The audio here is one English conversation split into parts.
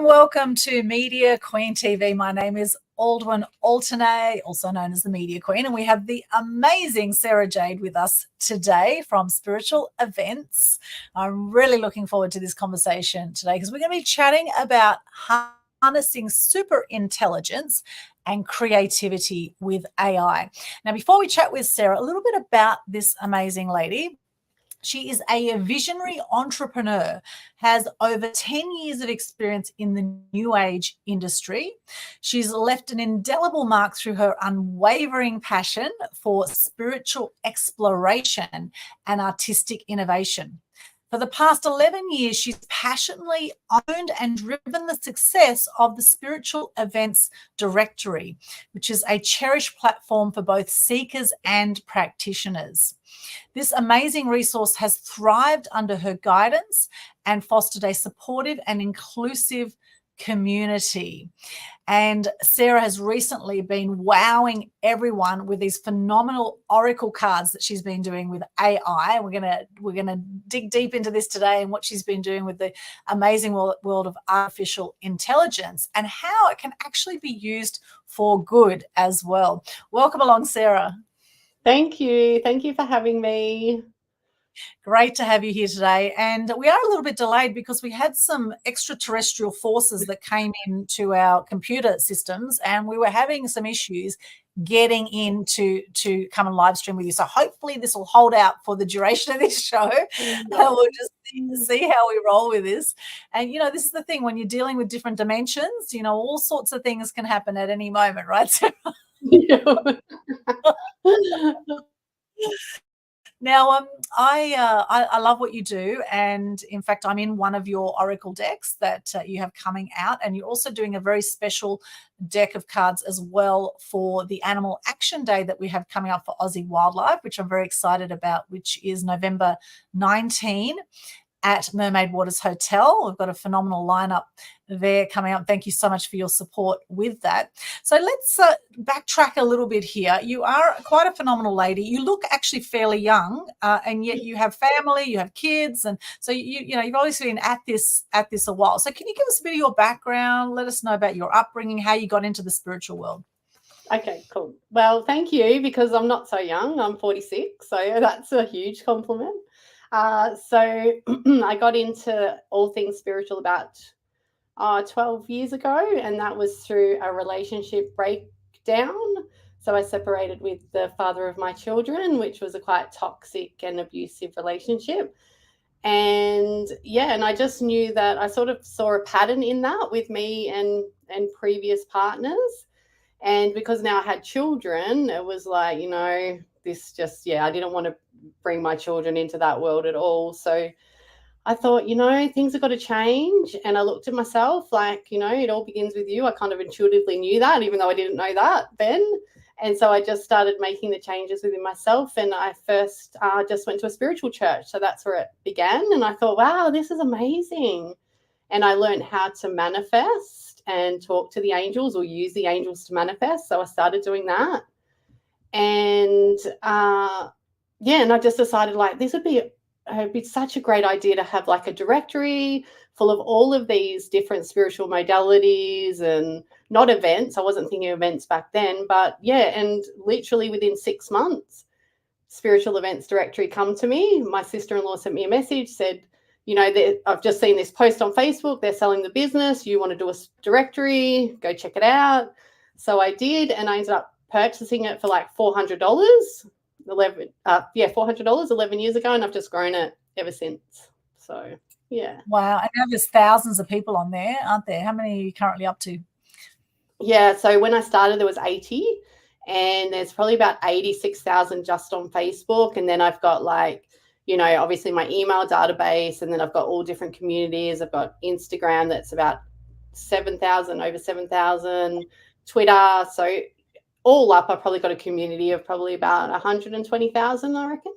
Welcome to Media Queen TV. My name is Aldwyn Altuney, also known as the Media Queen, and we have the amazing Sarah Jade with us today from Spiritual Events. I'm really looking forward to this conversation today because we're going to be chatting about harnessing super intelligence and creativity with AI. Now, before we chat with Sarah, a little bit about this amazing lady. She is a visionary entrepreneur, has over 10 years of experience in the new age industry. She's left an indelible mark through her unwavering passion for spiritual exploration and artistic innovation. For the past 11 years, she's passionately owned and driven the success of the Spiritual Events Directory, which is a cherished platform for both seekers and practitioners. This amazing resource has thrived under her guidance and fostered a supportive and inclusive community. And Sarah has recently been wowing everyone with these phenomenal oracle cards that she's been doing with AI. We're gonna dig deep into this today and what she's been doing with the amazing world of artificial intelligence and how it can actually be used for good as well. Welcome along, Sarah. Thank you. Thank you for having me. Great to have you here today. And we are a little bit delayed because we had some extraterrestrial forces that came into our computer systems and we were having some issues getting in to come and live stream with you. So hopefully this will hold out for the duration of this show. We'll just see how we roll with this. And, this is the thing, when you're dealing with different dimensions, all sorts of things can happen at any moment, right, Sarah? Now, I love what you do, and in fact, I'm in one of your oracle decks that you have coming out, and you're also doing a very special deck of cards as well for the Animal Action Day that we have coming up for Aussie Wildlife, which I'm very excited about, which is November 19 at Mermaid Waters Hotel. We've got a phenomenal lineup there coming up. Thank you so much for your support with that. So let's backtrack a little bit here. You are quite a phenomenal lady. You look actually fairly young, and yet you have family, you have kids, and so you've obviously been at this a while. So can you give us a bit of your background? Let us know about your upbringing, how you got into the spiritual world. Okay, cool. Well, thank you, because I'm not so young. I'm 46, so that's a huge compliment. So I got into all things spiritual about 12 years ago, and that was through a relationship breakdown. So I separated with the father of my children, which was a quite toxic and abusive relationship. And I just knew that I sort of saw a pattern in that with me and previous partners. And because now I had children, it was like, this just, I didn't want to bring my children into that world at all. So I thought, things have got to change. And I looked at myself like, it all begins with you. I kind of intuitively knew that, even though I didn't know that then. And so I just started making the changes within myself. And I first just went to a spiritual church. So that's where it began. And I thought, wow, this is amazing. And I learned how to manifest and talk to the angels or use the angels to manifest. So I started doing that. And and I just decided like this would be such a great idea to have like a directory full of all of these different spiritual modalities, and not events. I wasn't thinking of events back then, but and literally within 6 months, Spiritual Events Directory come to me. My sister-in-law sent me a message, said, I've just seen this post on Facebook. They're selling the business. You want to do a directory? Go check it out. So I did, and I ended up purchasing it for like $400. $400 11 years ago, and I've just grown it ever since. So wow. And now there's thousands of people on there, aren't there? How many are you currently up to? So when I started there was 80, and there's probably about 86,000 just on Facebook. And then I've got like, obviously my email database, and then I've got all different communities. I've got Instagram that's about 7,000, over 7,000, Twitter. So all up, I've probably got a community of probably about 120,000, I reckon.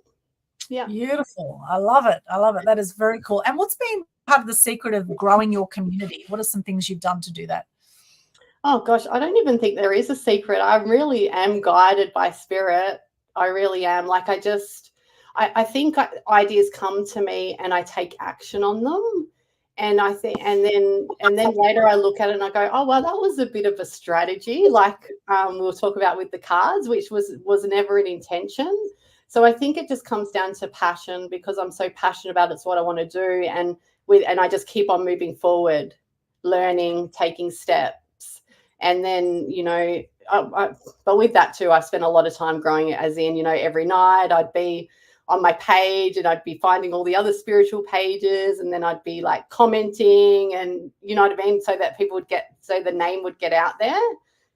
Yeah. Beautiful. I love it. That is very cool. And what's been part of the secret of growing your community? What are some things you've done to do that? Oh, gosh, I don't even think there is a secret. I really am guided by spirit. I really am. Like I think ideas come to me and I take action on them. And I think, and then later I look at it and I go, oh well, that was a bit of a strategy, like we'll talk about with the cards, which was never an intention. So I think it just comes down to passion, because I'm so passionate about it's what I want to do, and I just keep on moving forward, learning, taking steps, and then but with that too, I spent a lot of time growing it, as in every night I'd be on my page and I'd be finding all the other spiritual pages, and then I'd be like commenting, and you know what I mean, so that so the name would get out there.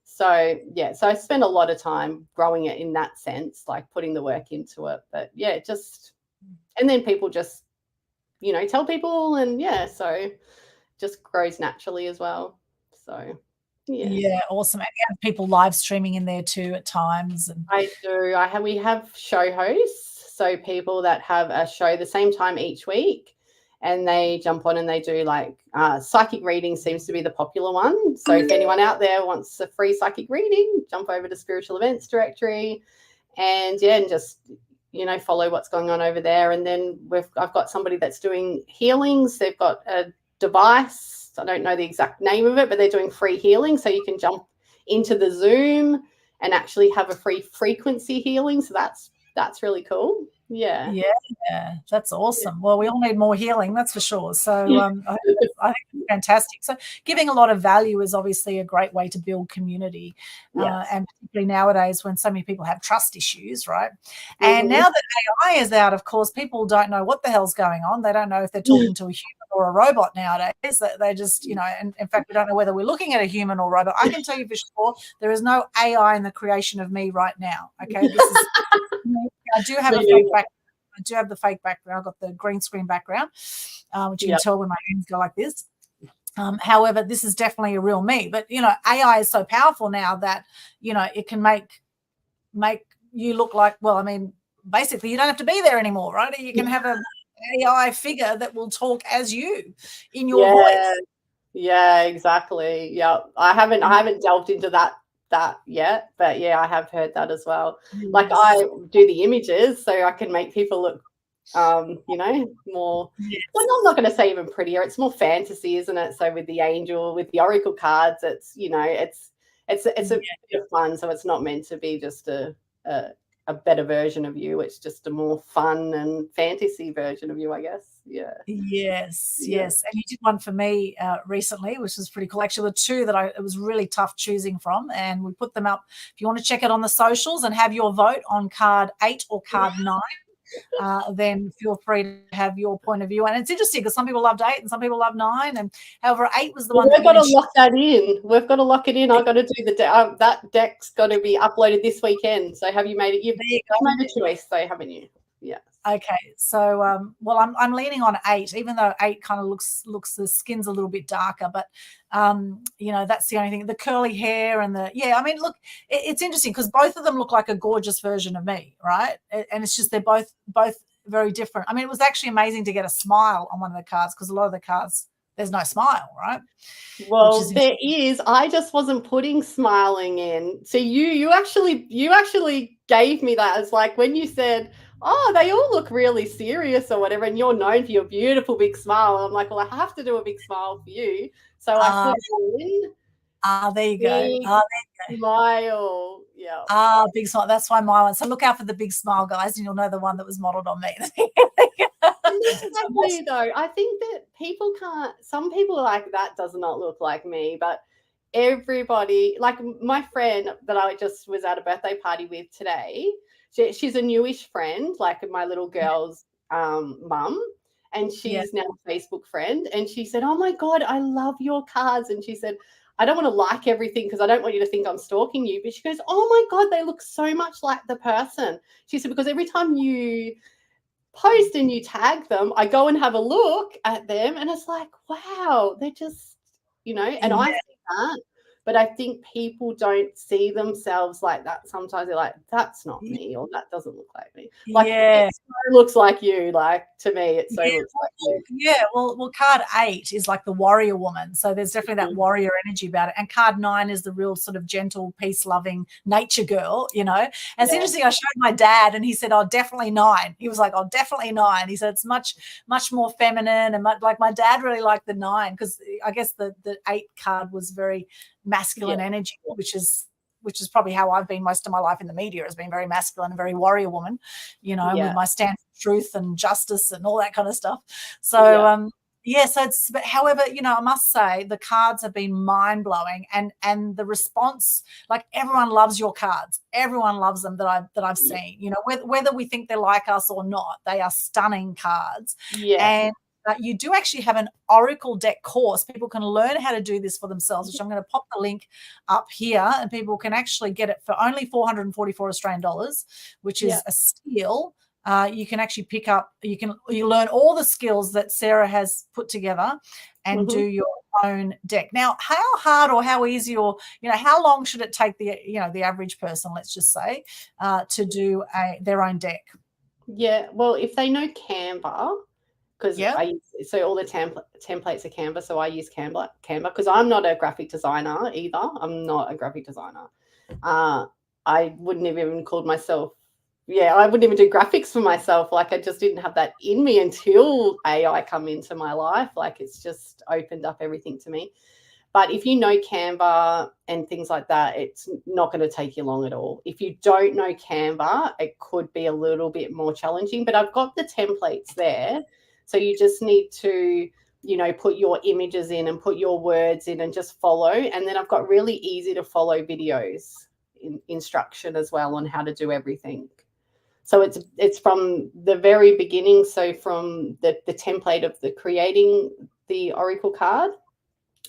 So yeah, so I spent a lot of time growing it in that sense, like putting the work into it. But yeah, and then people just tell people, and yeah, so just grows naturally as well. So yeah, awesome. And you have people live streaming in there too at times. And I do. We have show hosts, so people that have a show the same time each week, and they jump on and they do like psychic reading seems to be the popular one. So if anyone out there wants a free psychic reading, jump over to Spiritual Events Directory, and just follow what's going on over there. And then I've got somebody that's doing healings. They've got a device. I don't know the exact name of it, but they're doing free healing. So you can jump into the Zoom and actually have a free frequency healing. So that's really cool. Yeah. Yeah, that's awesome. Well, we all need more healing, that's for sure. So I think it's fantastic. So giving a lot of value is obviously a great way to build community, and particularly nowadays when so many people have trust issues, right? And now that AI is out, of course, people don't know what the hell's going on. They don't know if they're talking to a human or a robot nowadays. They just, and in fact, we don't know whether we're looking at a human or robot. I can tell you for sure there is no AI in the creation of me right now. Okay, this is. I do have a fake background. I do have the fake background. I've got the green screen background, which you can tell when my hands go like this. However, this is definitely a real me. But AI is so powerful now that it can make you look like. Well, I mean, basically, you don't have to be there anymore, right? You can have an AI figure that will talk as you in your voice. Yeah, exactly. Yeah, I haven't delved into that yet, but yeah, I have heard that as well. Yes. Like I do the images so I can make people look more, well, I'm not going to say even prettier, it's more fantasy, isn't it? So with the angel, with the oracle cards, it's it's a bit of fun. So it's not meant to be just a better version of you. It's just a more fun and fantasy version of you, I guess. Yeah. Yes. And you did one for me recently, which was pretty cool. Actually, the two that it was really tough choosing from, and we put them up. If you want to check it on the socials and have your vote on card 8 or card 9, then feel free to have your point of view. And it's interesting because some people loved 8 and some people loved 9, and however 8 was the one. We've got to lock that in. We've got to lock it in. I've got to do that deck's got to be uploaded this weekend. So have you made it? You've made a choice, though, haven't you? Yeah. Okay. So well, I'm leaning on 8, even though 8 kind of looks the skin's a little bit darker, but that's the only thing. The curly hair and I mean, look, it's interesting because both of them look like a gorgeous version of me, right? And it's just they're both very different. I mean, it was actually amazing to get a smile on one of the cards, because a lot of the cards there's no smile, right? Well, there is. I just wasn't putting smiling in. So you actually gave me that as like when you said, oh, they all look really serious or whatever, and you're known for your beautiful big smile. I'm like, well, I have to do a big smile for you. So I put it in. There you go. Smile. Yeah. Big smile. That's why my one. So look out for the big smile, guys, and you'll know the one that was modeled on me. Exactly, though. I think that some people are like, that does not look like me, but everybody, like my friend that I just was at a birthday party with today, she's a newish friend, like my little girl's mum, and she's now a Facebook friend, and she said, oh my God, I love your cards. And she said, I don't want to like everything because I don't want you to think I'm stalking you. But she goes, oh my God, they look so much like the person. She said, because every time you post and you tag them, I go and have a look at them, and it's like, wow, they're just, and I see that. But I think people don't see themselves like that. Sometimes they're like, that's not me, or that doesn't look like me. Like, it so looks like you. Like, to me, it so looks like you. Yeah, well, card 8 is like the warrior woman. So there's definitely that warrior energy about it. And card 9 is the real sort of gentle, peace-loving nature girl, you know. And it's interesting, I showed my dad and he said, oh, definitely 9. He was like, oh, definitely 9. He said it's much more feminine, and like my dad really liked the 9 because I guess the 8 card was very masculine energy, which is probably how I've been most of my life in the media, has been very masculine and very warrior woman, you know, with my stand for truth and justice and all that kind of stuff. So, so it's, but however, you know, I must say the cards have been mind blowing, and the response, like everyone loves your cards. Everyone loves them that I've seen, you know, whether we think they like us or not, they are stunning cards. And you do actually have an Oracle deck course. People can learn how to do this for themselves, which I'm going to pop the link up here, and people can actually get it for only 444 Australian dollars, which is a steal. You can actually pick up, you learn all the skills that Sarah has put together and do your own deck. Now, how hard or how easy, or, you know, how long should it take the average person, let's just say, to do their own deck? Yeah, well, if they know Canva, because so all the templates are Canva, so I use Canva because I'm not a graphic designer either. I'm not a graphic designer. I wouldn't have even called myself, I wouldn't even do graphics for myself. Like, I just didn't have that in me until AI come into my life. Like, it's just opened up everything to me. But if you know Canva and things like that, it's not going to take you long at all. If you don't know Canva, it could be a little bit more challenging, but I've got the templates there. So you just need to, you know, put your images in and put your words in and just follow. And then I've got really easy to follow videos, instruction as well on how to do everything. So it's from the very beginning. So from the template of the creating the Oracle card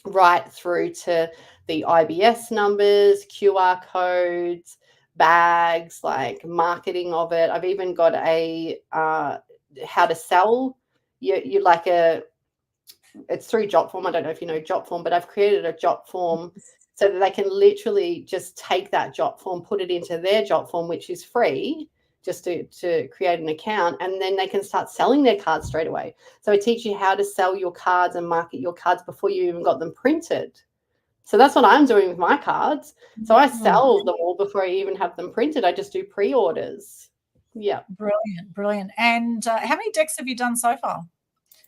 right through to the IBS numbers, QR codes, bags, like marketing of it. I've even got a how to sell. You like it's through Jotform. I don't know if you know Jotform, but I've created a Jotform so that they can literally just take that Jotform, put it into their Jotform, which is free, just to create an account, and then they can start selling their cards straight away. So I teach you how to sell your cards and market your cards before you even got them printed. So that's what I'm doing with my cards. So I sell them all before I even have them printed. I just do pre-orders. Yeah. Brilliant. And how many decks have you done so far?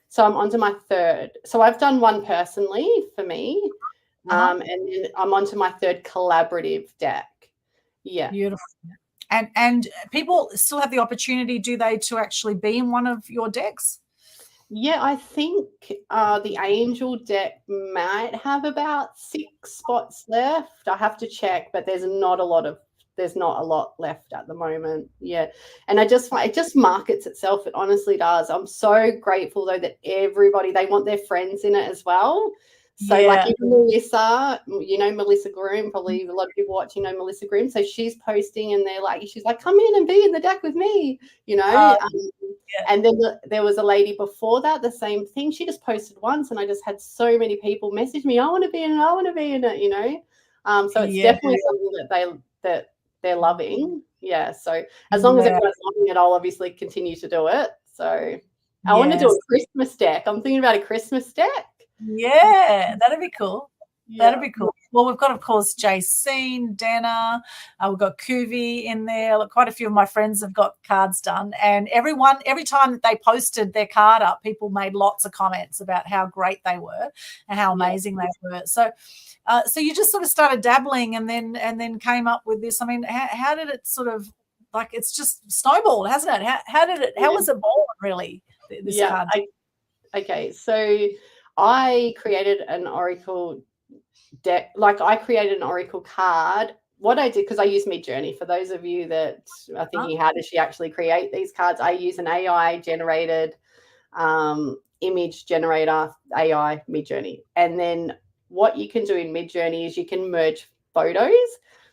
So I'm on to my 3rd. So I've done one personally for me, and then I'm on to my 3rd collaborative deck. Yeah. Beautiful. And people still have the opportunity, do they, to actually be in one of your decks? Yeah, I think the Angel deck might have about 6 spots left. I have to check, but there's not a lot left at the moment. Yeah. And it just markets itself. It honestly does. I'm so grateful though that everybody, they want their friends in it as well. So like even Melissa, you know, Melissa Groom, probably a lot of people watching know Melissa Groom. So she's posting and she's like, come in and be in the deck with me, you know. And then there was a lady before that, the same thing. She just posted once and I just had so many people message me, I want to be in it, you know. So it's definitely something that they're loving. Yeah. So as long as everyone's loving it, I'll obviously continue to do it. So I want to do a Christmas deck. I'm thinking about a Christmas deck. Yeah, that'd be cool. That'd be cool. Well, we've got, of course, Jacine, Dana. We've got Kuvi in there. Look, quite a few of my friends have got cards done. And every time that they posted their card up, people made lots of comments about how great they were and how amazing they were. So you just sort of started dabbling and then came up with this. I mean, how did it sort of, like, it's just snowballed, hasn't it? How was it born, really, this card? Okay, so I created an Oracle deck. Like, I created an Oracle card. What I did, because I use Midjourney, for those of you that are thinking, how does she actually create these cards? I use an AI generated image generator, AI Midjourney. And then what you can do in Midjourney is you can merge photos.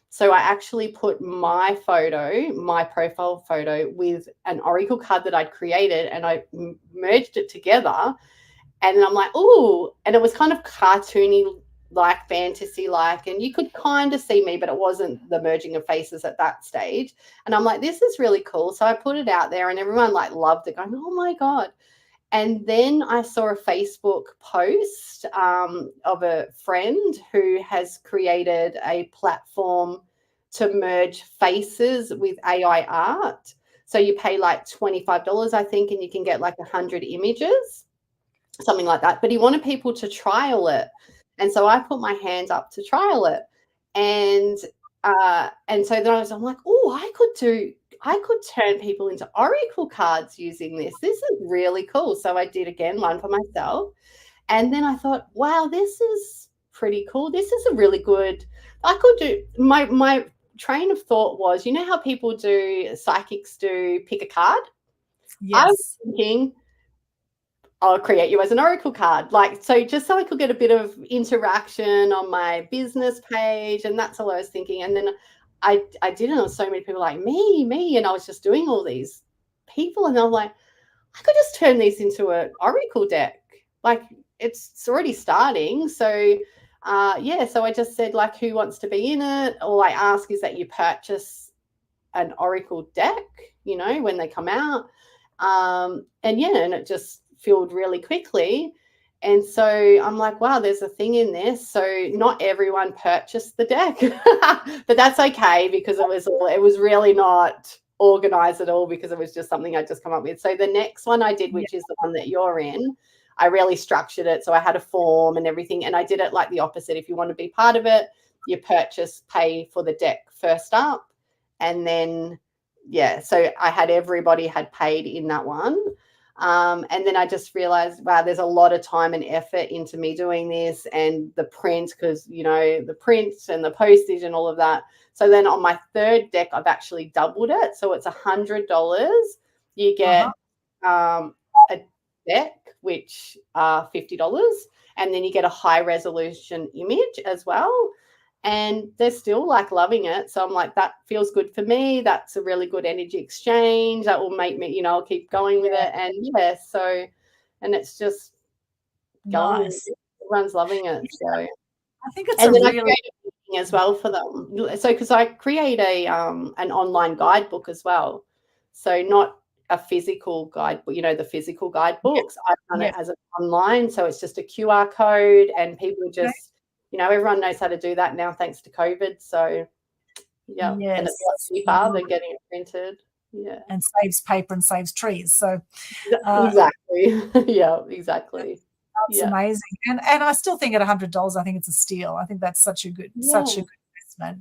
So I actually put my photo, my profile photo, with an Oracle card that I'd created, and I merged it together. And I'm like, ooh, and it was kind of cartoony like fantasy like, and you could kind of see me, but it wasn't the merging of faces at that stage. And I'm like, this is really cool. So I put it out there and everyone like loved it, going, oh my God. And then I saw a Facebook post of a friend who has created a platform to merge faces with AI art. So you pay like $25, I think, and you can get like 100 images, something like that. But he wanted people to trial it. And so I put my hands up to trial it. And so then I'm like, oh, I could turn people into oracle cards using this. This is really cool. So I did again one for myself. And then I thought, wow, this is pretty cool. This is a really good, I could do, my train of thought was, you know how people do, psychics do pick a card? Yes. I was thinking, I'll create you as an oracle card. Like, so just so I could get a bit of interaction on my business page. And that's all I was thinking. And then I did it, and so many people like me. And I was just doing all these people. And I'm like, I could just turn these into an oracle deck. Like, it's already starting. So, so I just said, like, who wants to be in it? All I ask is that you purchase an oracle deck, you know, when they come out. And it just filled really quickly. And so I'm like, wow, there's a thing in this. So not everyone purchased the deck, but that's okay, because it was really not organized at all, because it was just something I'd just come up with. So the next one I did, which is the one that you're in, I really structured it. So I had a form and everything, and I did it like the opposite. If you want to be part of it, you pay for the deck first up. And then, so I had everybody had paid in that one. And then I just realized, wow, there's a lot of time and effort into me doing this, and the print, because, you know, the prints and the postage and all of that. So then on my third deck, I've actually doubled it. So it's $100. You get a deck, which are $50, and then you get a high resolution image as well. And they're still like loving it. So I'm like, that feels good for me. That's a really good energy exchange. That will make me, you know, I'll keep going with it. And and it's just going. Nice. Everyone's loving it. So I think it's and then really I create a meeting as well for them. So because I create an online guidebook as well. So not a physical guide, but you know, the physical guidebooks. I've done it as an online. So it's just a QR code, and people just you know, everyone knows how to do that now thanks to COVID. So, and it's a lot cheaper than getting it printed. Yeah. And saves paper and saves trees. So, exactly. Yeah, exactly. That's amazing. And I still think at $100, I think it's a steal. I think that's such a good investment,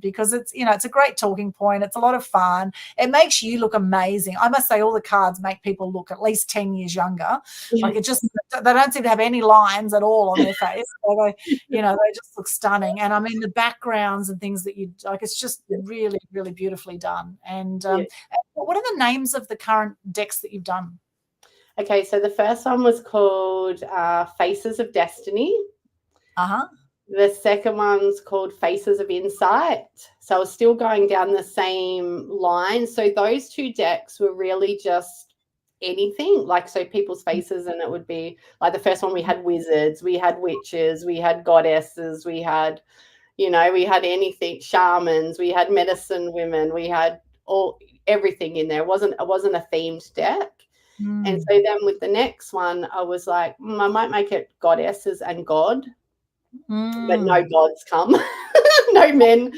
because it's, you know, it's a great talking point. It's a lot of fun. It makes you look amazing. I must say, all the cards make people look at least 10 years younger. Like, it just, they don't seem to have any lines at all on their face. So they just look stunning. And I mean, the backgrounds and things that you like, it's just really, really beautifully done. And what are the names of the current decks that you've done? Okay, so the first one was called Faces of Destiny. The second one's called Faces of Insight. So I was still going down the same line. So those two decks were really just anything, like, so people's faces, and it would be like the first one, we had wizards, we had witches, we had goddesses, we had, you know, we had anything, shamans, we had medicine women, we had everything in there. It wasn't a themed deck. And so then with the next one, I was like, I might make it goddesses and God. But no gods come. No men.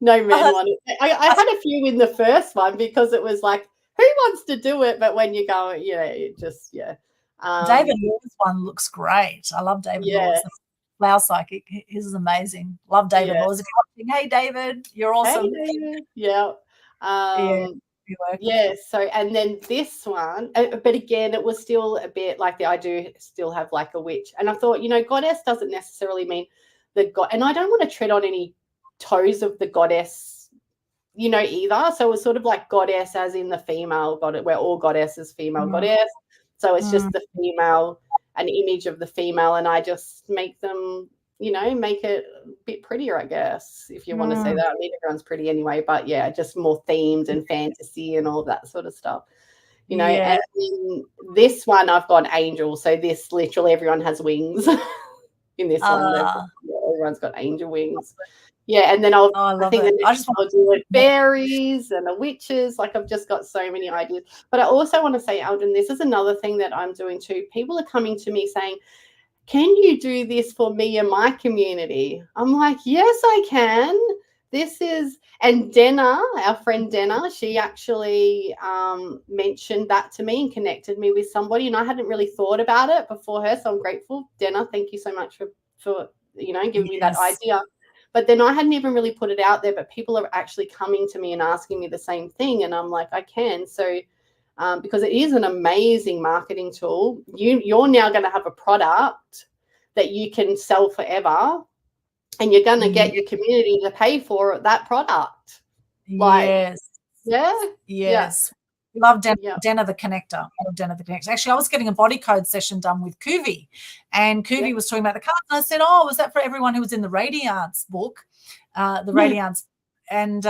No men want it. I had a few in the first one, because it was like, who wants to do it? But when you go, it just, David Law's one looks great. I love David Law's. Flower Psychic. His is amazing. Love David Law's. If you're watching, hey, David, you're awesome. Hey, David. So, and then this one, but again, it was still a bit like I do still have like a witch. And I thought, you know, goddess doesn't necessarily mean the god, and I don't want to tread on any toes of the goddess, you know, either. So it was sort of like goddess as in the female goddess, where all goddesses female goddess. So it's just the female, an image of the female, and I just make them, you know, make it a bit prettier, I guess, if you want to say that. I mean, everyone's pretty anyway, but just more themed and fantasy and all that sort of stuff, you know. And in this one, I've got angels. So this, literally everyone has wings. In this one, Ah, everyone's got angel wings. Yeah, and then I love think it. the next I'll do like fairies and the witches. Like I've just got so many ideas. But I also want to say, Aldrin, this is another thing that I'm doing too. People are coming to me saying, "Can you do this for me and my community?" I'm like, "Yes, I can." This is, and Denna, our friend Denna, she actually mentioned that to me and connected me with somebody, and I hadn't really thought about it before her. So I'm grateful, Denna. Thank you so much for giving me that Yes. idea. But then I hadn't even really put it out there, but people are actually coming to me and asking me the same thing. And I'm like, I can. So because it is an amazing marketing tool, you're now going to have a product that you can sell forever, and you're going to get your community to pay for that product. Like, Yes. yeah. Yes. Love Yeah. Denna the Connector. I love Denna the Connector. Actually, I was getting a body code session done with Kuvi, and Kuvi was talking about the cards. And I said, "Oh, was that for everyone who was in the Radiance book, the Radiance?" And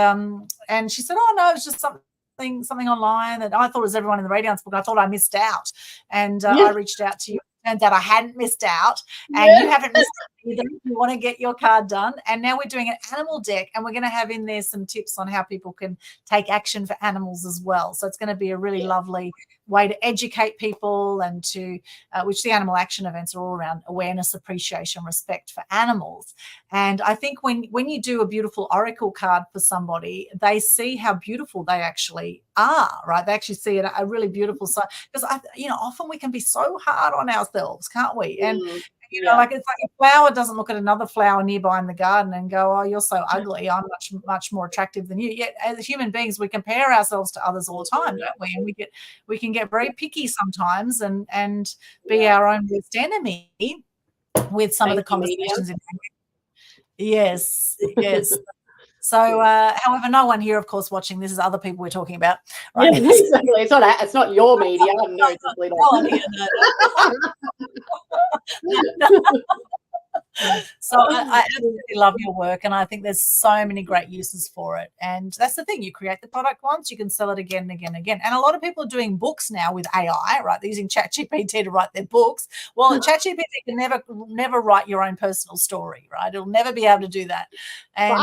she said, "Oh no, it's just something online that I thought was everyone in the Radiance book. I thought I missed out." And I reached out to you. Turns out I hadn't missed out, and you haven't missed out either. You want to get your card done. And now we're doing an animal deck, and we're going to have in there some tips on how people can take action for animals as well. So it's going to be a really lovely way to educate people, and to which the animal action events are all around awareness, appreciation, respect for animals. And I think when you do a beautiful oracle card for somebody, they see how beautiful they actually are, right? They actually see it a really beautiful side, because often we can be so hard on ourselves, can't we? And like it's like a flower doesn't look at another flower nearby in the garden and go, "Oh, you're so ugly. I'm much more attractive than you." Yet as human beings, we compare ourselves to others all the time, don't we? And we can get very picky sometimes, and be our own worst enemy with some of the conversations. Yes. So, however, no one here, of course, watching this is other people we're talking about, right? Yeah, exactly. It's not your media. No, definitely not. So I absolutely love your work, and I think there's so many great uses for it. And that's the thing, you create the product once, you can sell it again and again and again. And a lot of people are doing books now with AI, right? They're using ChatGPT to write their books. Well, ChatGPT can never write your own personal story, right? It'll never be able to do that. And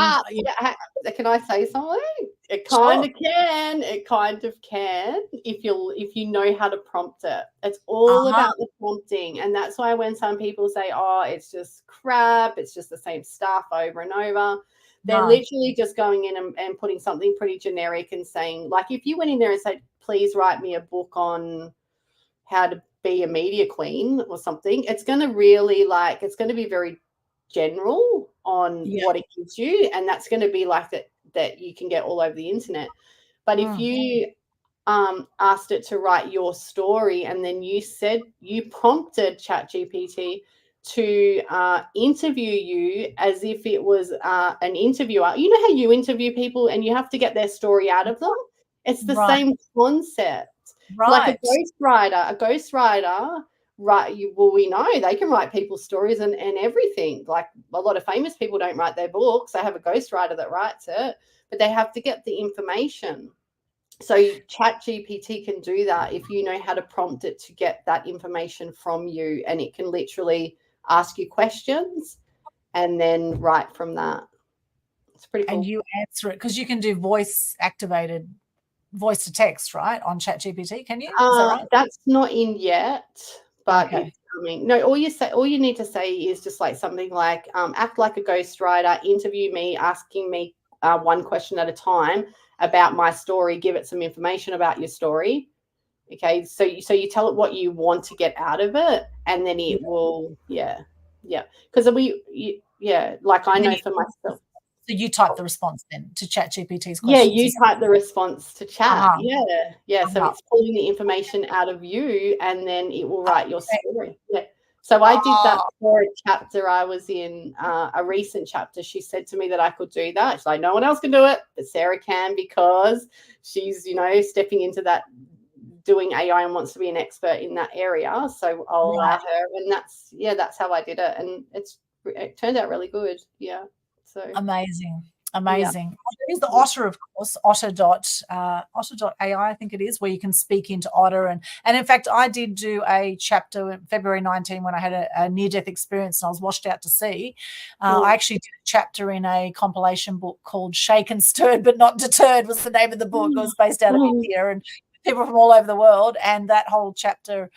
can I say something? It kind of can. It kind of can if you know how to prompt it. It's all about the prompting, and that's why when some people say, "Oh, it's just crap. It's just the same stuff over and over," they're literally just going in and putting something pretty generic and saying, like, if you went in there and said, "Please write me a book on how to be a media queen" or something, it's going to really it's going to be very general on what it gives you, and that's going to be like that you can get all over the internet. But if you asked it to write your story, and then you prompted ChatGPT to interview you as if it was an interviewer, you know how you interview people and you have to get their story out of them? It's the same concept. Like a ghostwriter, right? We know they can write people's stories and everything. Like a lot of famous people don't write their books; they have a ghostwriter that writes it, but they have to get the information. So ChatGPT can do that if you know how to prompt it to get that information from you, and it can literally ask you questions and then write from that. It's pretty cool. And you answer it, because you can do voice to text, right, on ChatGPT, can you? Is that right? That's not in yet, but it's coming. No, all you need to say is just like something like, act like a ghostwriter, interview me, asking me one question at a time about my story, give it some information about your story. Okay, so you tell it what you want to get out of it, and then it will, because like I know for myself. So you type the response then to ChatGPT's questions? Yeah, you type the response to chat. So it's pulling the information out of you, and then it will write your story. Yeah. So I did that for a chapter I was in, a recent chapter. She said to me that I could do that. She's like, no one else can do it, but Sarah can, because she's, stepping into that, doing AI, and wants to be an expert in that area. So I'll allow her, and that's how I did it, and it turned out really good. Yeah. So amazing. Amazing. There's the Otter, of course, otter.ai, I think it is, where you can speak into Otter. And in fact, I did do a chapter in February 19 when I had a near-death experience and I was washed out to sea. I actually did a chapter in a compilation book called Shaken, Stirred, But Not Deterred was the name of the book. It was based out of India and people from all over the world. And that whole chapter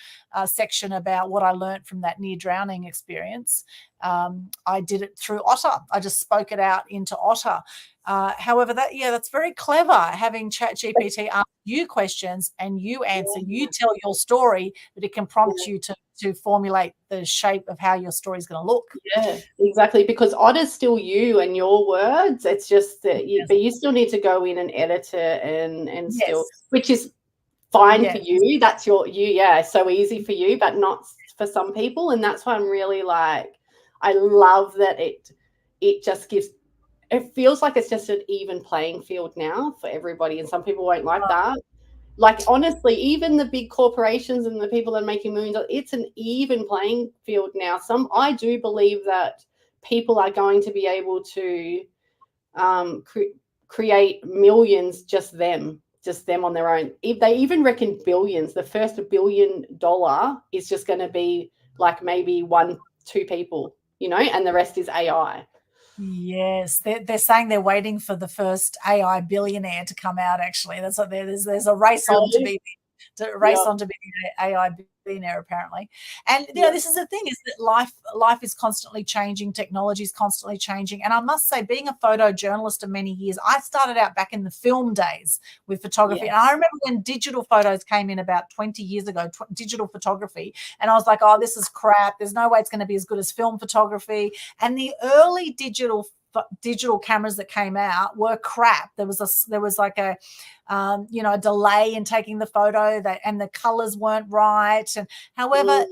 section about what I learned from that near drowning experience, I did it through Otter. I just spoke it out into Otter. However, that's very clever, having ChatGPT ask you questions and you answer. You tell your story, that it can prompt you to formulate the shape of how your story is going to look. Yeah, exactly. Because Otter's still you and your words. It's just that but you still need to go in and edit it and still, which is fine for you. That's so easy for you, but not for some people. And that's why I'm really like, I love that it just gives, it feels like it's just an even playing field now for everybody. And some people won't like that. Like, honestly, even the big corporations and the people that are making millions, it's an even playing field now. I do believe that people are going to be able to create millions, just them on their own. If they even reckon billions, the first $1 billion is just going to be like maybe 1-2 people, and the rest is AI. Yes, they're saying they're waiting for the first AI billionaire to come out. Actually, that's what there's a race on to be the AI billionaire, apparently. And this is the thing, is that life is constantly changing, technology is constantly changing. And I must say, being a photojournalist of many years, I started out back in the film days with photography. And I remember when digital photos came in about 20 years ago, digital photography, and I was like, oh, this is crap. There's no way it's going to be as good as film photography. And the early digital cameras that came out were crap. There was like a delay in taking the photo, and the colors weren't right. And however,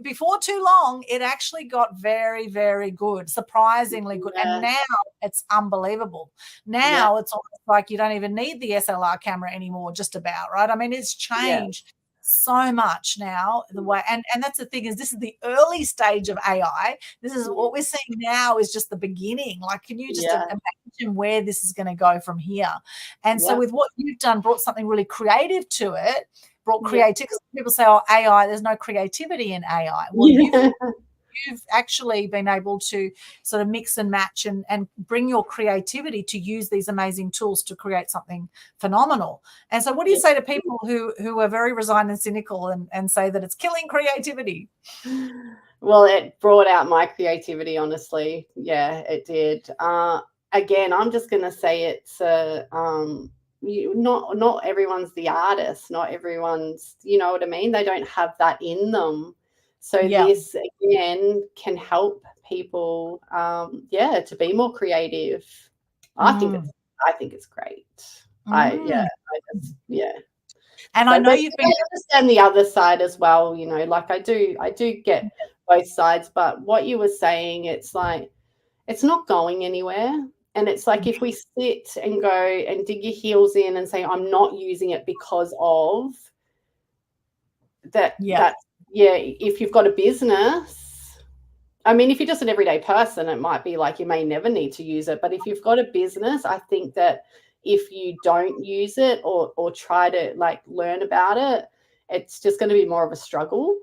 before too long, it actually got very, very good, surprisingly good. And now it's unbelievable. Now it's almost like you don't even need the SLR camera anymore, just about, right? I mean, it's changed so much now, the way, and that's the thing, is this is the early stage of AI. This is what we're seeing now, is just the beginning. Like, can you just imagine where this is going to go from here? And so with what you've done, brought something really creative to it, brought creativity. Because people say, oh, AI, there's no creativity in AI. Well, you've actually been able to sort of mix and match and bring your creativity to use these amazing tools to create something phenomenal. And so what do you say to people who are very resigned and cynical and say that it's killing creativity? Well, it brought out my creativity, honestly. Yeah, it did. Again, I'm just going to say it's not everyone's the artist. Not everyone's, you know what I mean? They don't have that in them. So this, again, can help people, to be more creative. I think it's great. And so I know I understand the other side as well. Like I do get both sides. But what you were saying, it's like, it's not going anywhere. And it's like, if we sit and go and dig your heels in and say, I'm not using it because of that. If you've got a business, I mean, if you're just an everyday person, it might be like you may never need to use it. But if you've got a business, I think that if you don't use it or try to like learn about it, it's just going to be more of a struggle.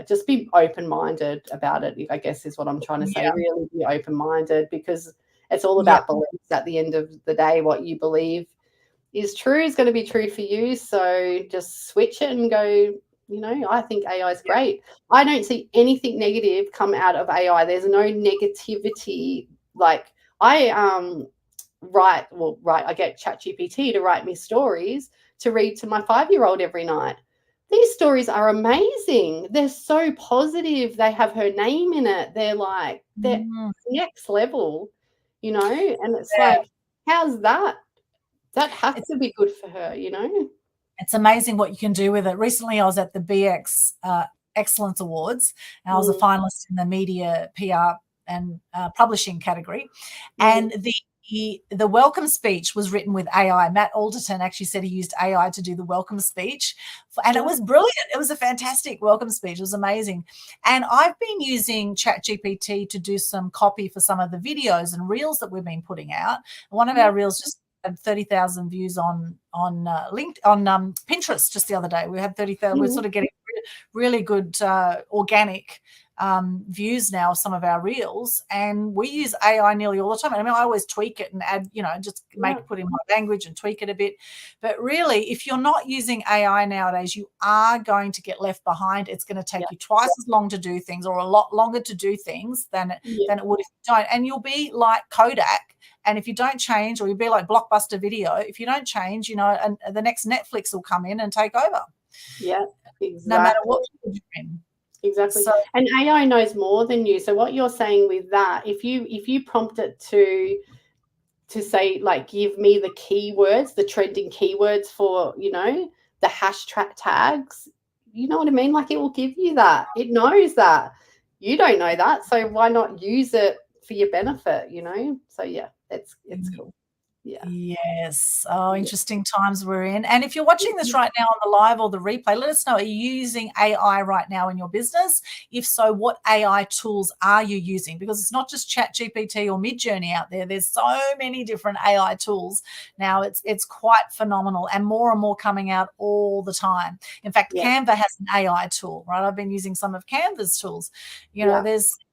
Just be open-minded about it, I guess, is what I'm trying to say. Really be open-minded, because it's all about beliefs at the end of the day. What you believe is true is going to be true for you. So just switch it and go, I think AI is great. I don't see anything negative come out of AI. There's no negativity. Like I get ChatGPT to write me stories to read to my 5-year-old every night. These stories are amazing. They're so positive. They have her name in it. They're like, they're next level, and it's like, how's that? That has to be good for her, It's amazing what you can do with it. Recently, I was at the BX Excellence Awards, and I was a finalist in the media, PR, and publishing category. And the the welcome speech was written with AI. Matt Alderton actually said he used AI to do the welcome speech, and it was brilliant. It was a fantastic welcome speech. It was amazing. And I've been using ChatGPT to do some copy for some of the videos and reels that we've been putting out. One of our reels just had 30,000 views on Pinterest just the other day. We had 30,000. We're sort of getting really good organic views now of some of our reels, and we use AI nearly all the time. I mean, I always tweak it and add, just put in my language and tweak it a bit. But really, if you're not using AI nowadays, you are going to get left behind. It's going to take you twice as long to do things, or a lot longer to do things than it would if you don't. And you'll be like Kodak. And if you don't change, or you'll be like Blockbuster Video, if you don't change, and the next Netflix will come in and take over. Yeah, exactly. No matter what you're in. Exactly. So, and AI knows more than you. So what you're saying with that, if you prompt it to say, like, give me the keywords, the trending keywords for, the hashtag tags, you know what I mean? Like, it will give you that. It knows that. You don't know that. So why not use it for your benefit, So yeah, it's cool. Yeah. Yes. Oh, interesting times we're in. And if you're watching this right now on the live or the replay, let us know, are you using AI right now in your business? If so, what AI tools are you using? Because it's not just ChatGPT or Midjourney out there. There's so many different AI tools now. It's quite phenomenal, and more coming out all the time. In fact, Canva has an AI tool, right? I've been using some of Canva's tools.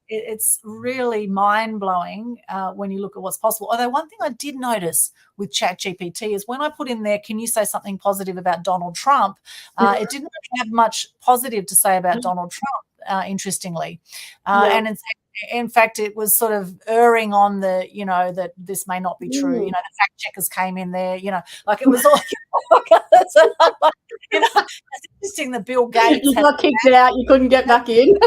It's really mind-blowing when you look at what's possible. Although one thing I did notice with ChatGPT is when I put in there, can you say something positive about Donald Trump? It didn't really have much positive to say about Donald Trump, interestingly. And in fact, it was sort of erring on the, that this may not be true. The fact checkers came in there, like it was all, it's interesting that Bill Gates. You got kicked out, you couldn't get back in.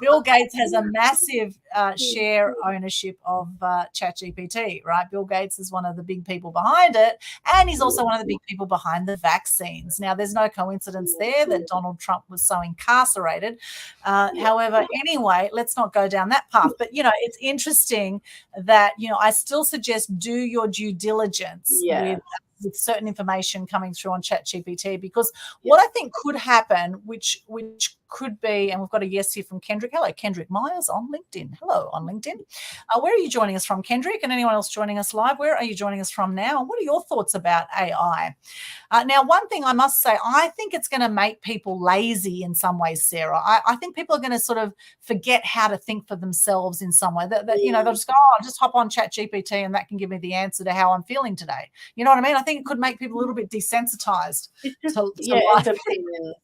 Bill Gates has a massive share ownership of ChatGPT, right? Bill Gates is one of the big people behind it, and he's also one of the big people behind the vaccines. Now, there's no coincidence there that Donald Trump was so incarcerated. However, anyway, let's not go down that path. But, it's interesting that, I still suggest do your due diligence with certain information coming through on ChatGPT, because what I think could happen, which could be, and we've got a yes here from Kendrick. Hello, Kendrick Myers on LinkedIn. Hello on LinkedIn. Where are you joining us from, Kendrick? And anyone else joining us live, where are you joining us from now? And what are your thoughts about AI? Now, one thing I must say, I think it's going to make people lazy in some ways, Sarah. I think people are going to sort of forget how to think for themselves in some way. That they'll just go, I'll just hop on ChatGPT and that can give me the answer to how I'm feeling today. You know what I mean? I think it could make people a little bit desensitized. It depends.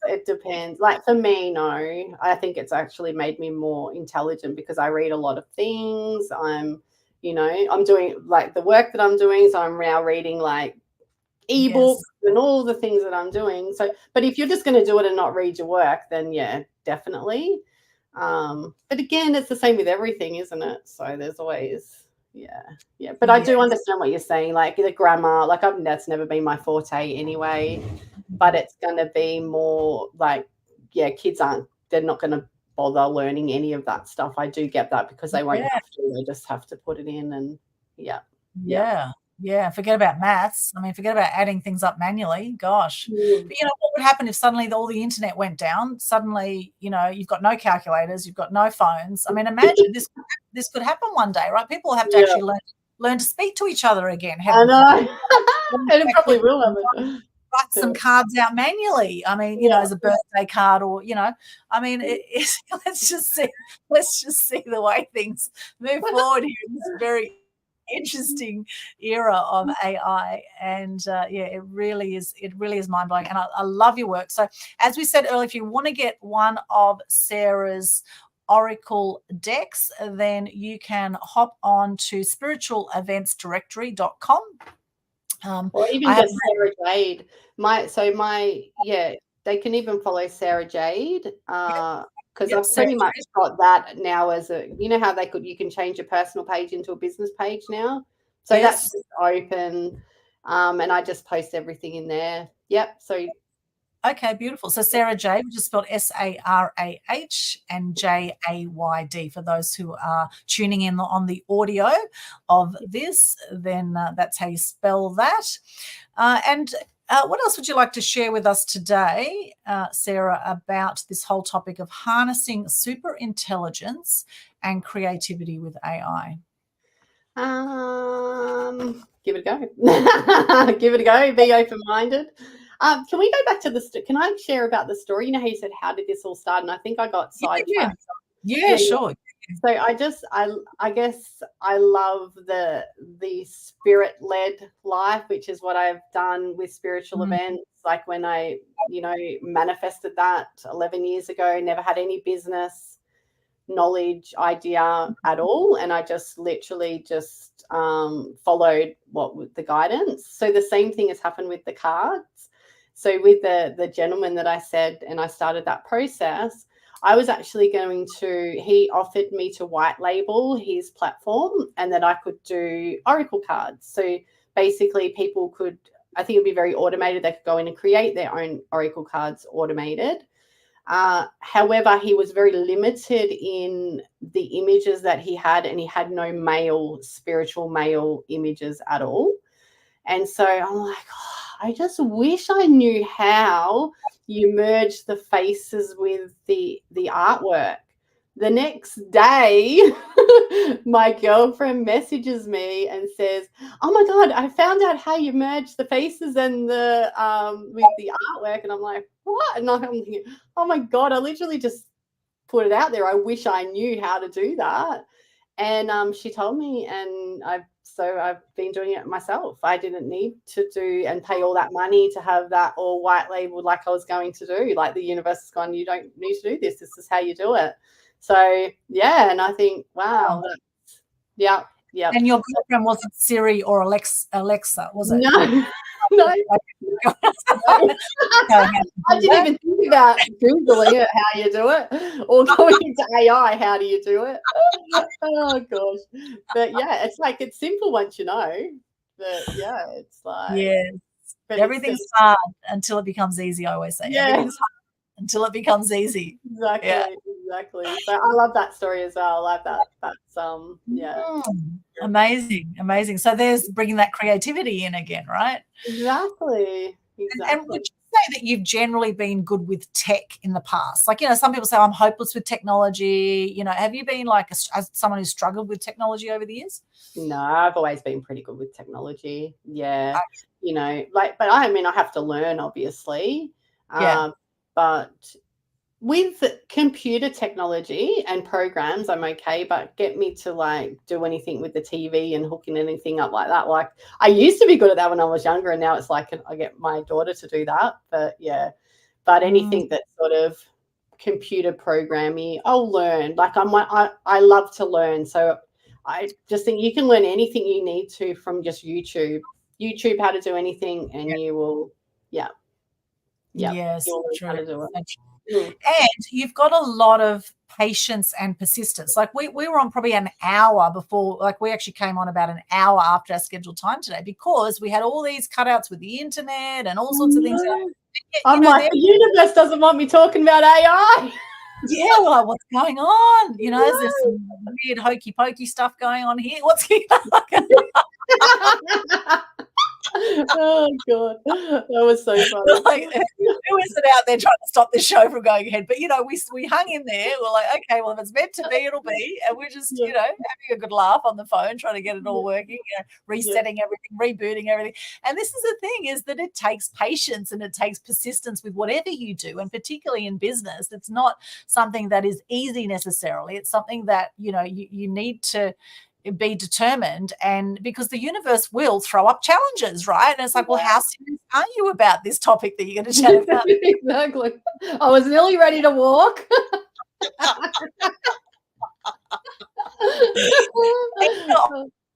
It depends. Like for me, no, I think it's actually made me more intelligent because I read a lot of things. I'm doing like the work that I'm doing. So I'm now reading like ebooks and all the things that I'm doing. So, but if you're just going to do it and not read your work, then yeah, definitely. But again, it's the same with everything, isn't it? So there's always, But I do understand what you're saying. Like the grammar, like that's never been my forte anyway. But it's going to be more like, they're not going to bother learning any of that stuff. I do get that because they won't have to. They just have to put it in and Yeah, forget about maths. I mean, forget about adding things up manually. Gosh. But, what would happen if suddenly all the internet went down? Suddenly, you've got no calculators, you've got no phones. I mean, imagine this could happen one day, right? People have to actually learn to speak to each other again. I know. And it probably will happen. Write some cards out manually. I mean, as a birthday card, or I mean, let's just see the way things move forward here in this very interesting era of AI, and it really is mind-blowing, and I love your work. So as we said earlier, if you want to get one of Sarah's Oracle decks, then you can hop on to spiritualeventsdirectory.com. Or even just Sarah Jade. They can even follow Sarah Jade because I've pretty much got that now as a, how you can change your personal page into a business page now. So that's just open, and I just post everything in there. Yep. So Okay, beautiful. So Sarah Jade, which is spelled Sarah and Jayd for those who are tuning in on the audio of this, then that's how you spell that. And what else would you like to share with us today, Sarah, about this whole topic of harnessing super intelligence and creativity with AI? Give it a go. Give it a go. Be open-minded. Can we go back to can I share about the story? You know how you said, how did this all start? And I think I got sidetracked. Yeah, sure. So I guess I love the spirit-led life, which is what I've done with spiritual events. Like when I, manifested that 11 years ago, never had any business knowledge idea at all. And I just literally just followed the guidance. So the same thing has happened with the cards. So with the gentleman that I said, and I started that process, I was actually he offered me to white label his platform and that I could do oracle cards. So basically people could, I think it'd be very automated. They could go in and create their own oracle cards automated. However, he was very limited in the images that he had, and he had no spiritual male images at all. And so I'm like, I just wish I knew how you merge the faces with the artwork. The next day, my girlfriend messages me and says, "Oh my God, I found out how you merge the faces and the with the artwork." And I'm like, "What?" And I'm thinking, "Oh my God, I literally just put it out there. I wish I knew how to do that." And she told me, and I've been doing it myself. I didn't need to do and pay all that money to have that all white labeled like I was going to do. Like the universe has gone, you don't need to do this. This is how you do it. So yeah, and I think, wow, yeah. And your girlfriend wasn't Siri or Alexa, was it? No. I didn't even think about Googling it, how you do it, or going into AI, how do you do it? Oh gosh. But yeah, it's simple once you know. But yeah, it's like, yes. Everything's hard until it becomes easy, I always say. Yeah. Everything's hard until it becomes easy. Exactly. So I love that story as well. I love that. That's amazing. So there's bringing that creativity in again, right? Exactly. And would you say that you've generally been good with tech in the past? Like, some people say I'm hopeless with technology. Have you been like someone who's struggled with technology over the years? No, I've always been pretty good with technology. Yeah. But I mean, I have to learn, obviously. Yeah. But with computer technology and programs, I'm okay, but get me to like do anything with the TV and hooking anything up like that. Like I used to be good at that when I was younger, and now it's like I get my daughter to do that. But but anything that's sort of computer programming, I'll learn. Like I love to learn. So I just think you can learn anything you need to from just YouTube how to do anything, and you will, yes, you'll learn how to do it. And you've got a lot of patience and persistence. Like we were on probably an hour before, like we actually came on about an hour after our scheduled time today, because we had all these cutouts with the internet and all sorts of things. I'm like, the universe doesn't want me talking about AI. Yeah, well, like, what's going on? Is there some weird hokey pokey stuff going on here? What's going on? Oh God, that was so funny. Like, who is it out there trying to stop the show from going ahead? But we hung in there. We're like, okay, well, if it's meant to be, it'll be. And we're just having a good laugh on the phone, trying to get it all working, resetting everything, rebooting everything. And this is the thing, is that it takes patience and it takes persistence with whatever you do, and particularly in business. It's not something that is easy necessarily. It's something that you need to be determined, and because the universe will throw up challenges, right? And it's like, well, how serious are you about this topic that you're going to chat about? Exactly. I was nearly ready to walk.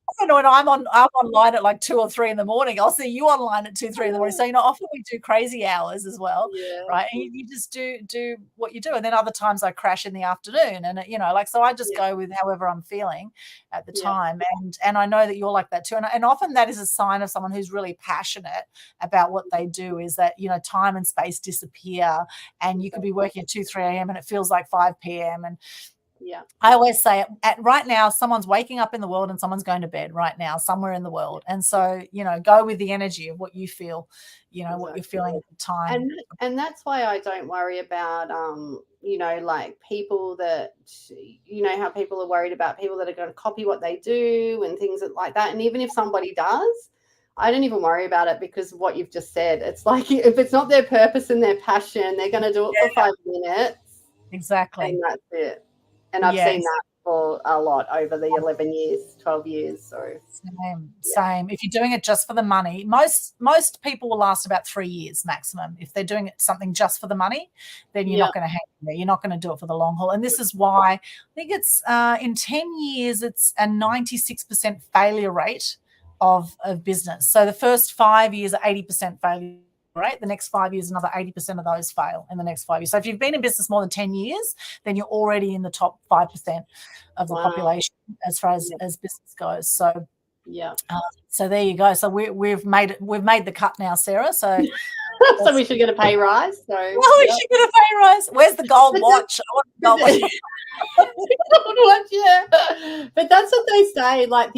Often when I'm online at like 2 or 3 in the morning, I'll see you online at 2, 3 in the morning. So, often we do crazy hours as well, Yeah. right? And you just do what you do. And then other times I crash in the afternoon and, so I just go with however I'm feeling at the time. And I know that you're like that too. And often that is a sign of someone who's really passionate about what they do, is that, time and space disappear and you could be working at 2, 3 a.m. and it feels like 5 p.m. And I always say right now, someone's waking up in the world and someone's going to bed right now, somewhere in the world. And so, go with the energy of what you feel, what you're feeling at the time. And that's why I don't worry about, like people that, how people are worried about people that are going to copy what they do and things like that. And even if somebody does, I don't even worry about it, because what you've just said, it's like, if it's not their purpose and their passion, they're going to do it for 5 minutes. Exactly. And that's it. And I've seen that for a lot over the 11 years, 12 years. So same. If you're doing it just for the money, most people will last about 3 years maximum. If they're doing something just for the money, then you're not going to hang in there. You're not going to do it for the long haul. And this is why I think it's in 10 years, it's a 96% failure rate of business. So the first 5 years are 80% failure rate. The next 5 years, another 80% of those fail in the next 5 years. So if you've been in business more than 10 years, then you're already in the top 5% of the population as far as business goes. So so there you go. So we've made the cut now, Sarah. So so we should get a pay rise. So we should get a pay rise. Where's the gold watch? I want the gold watch. But that's what they say. Like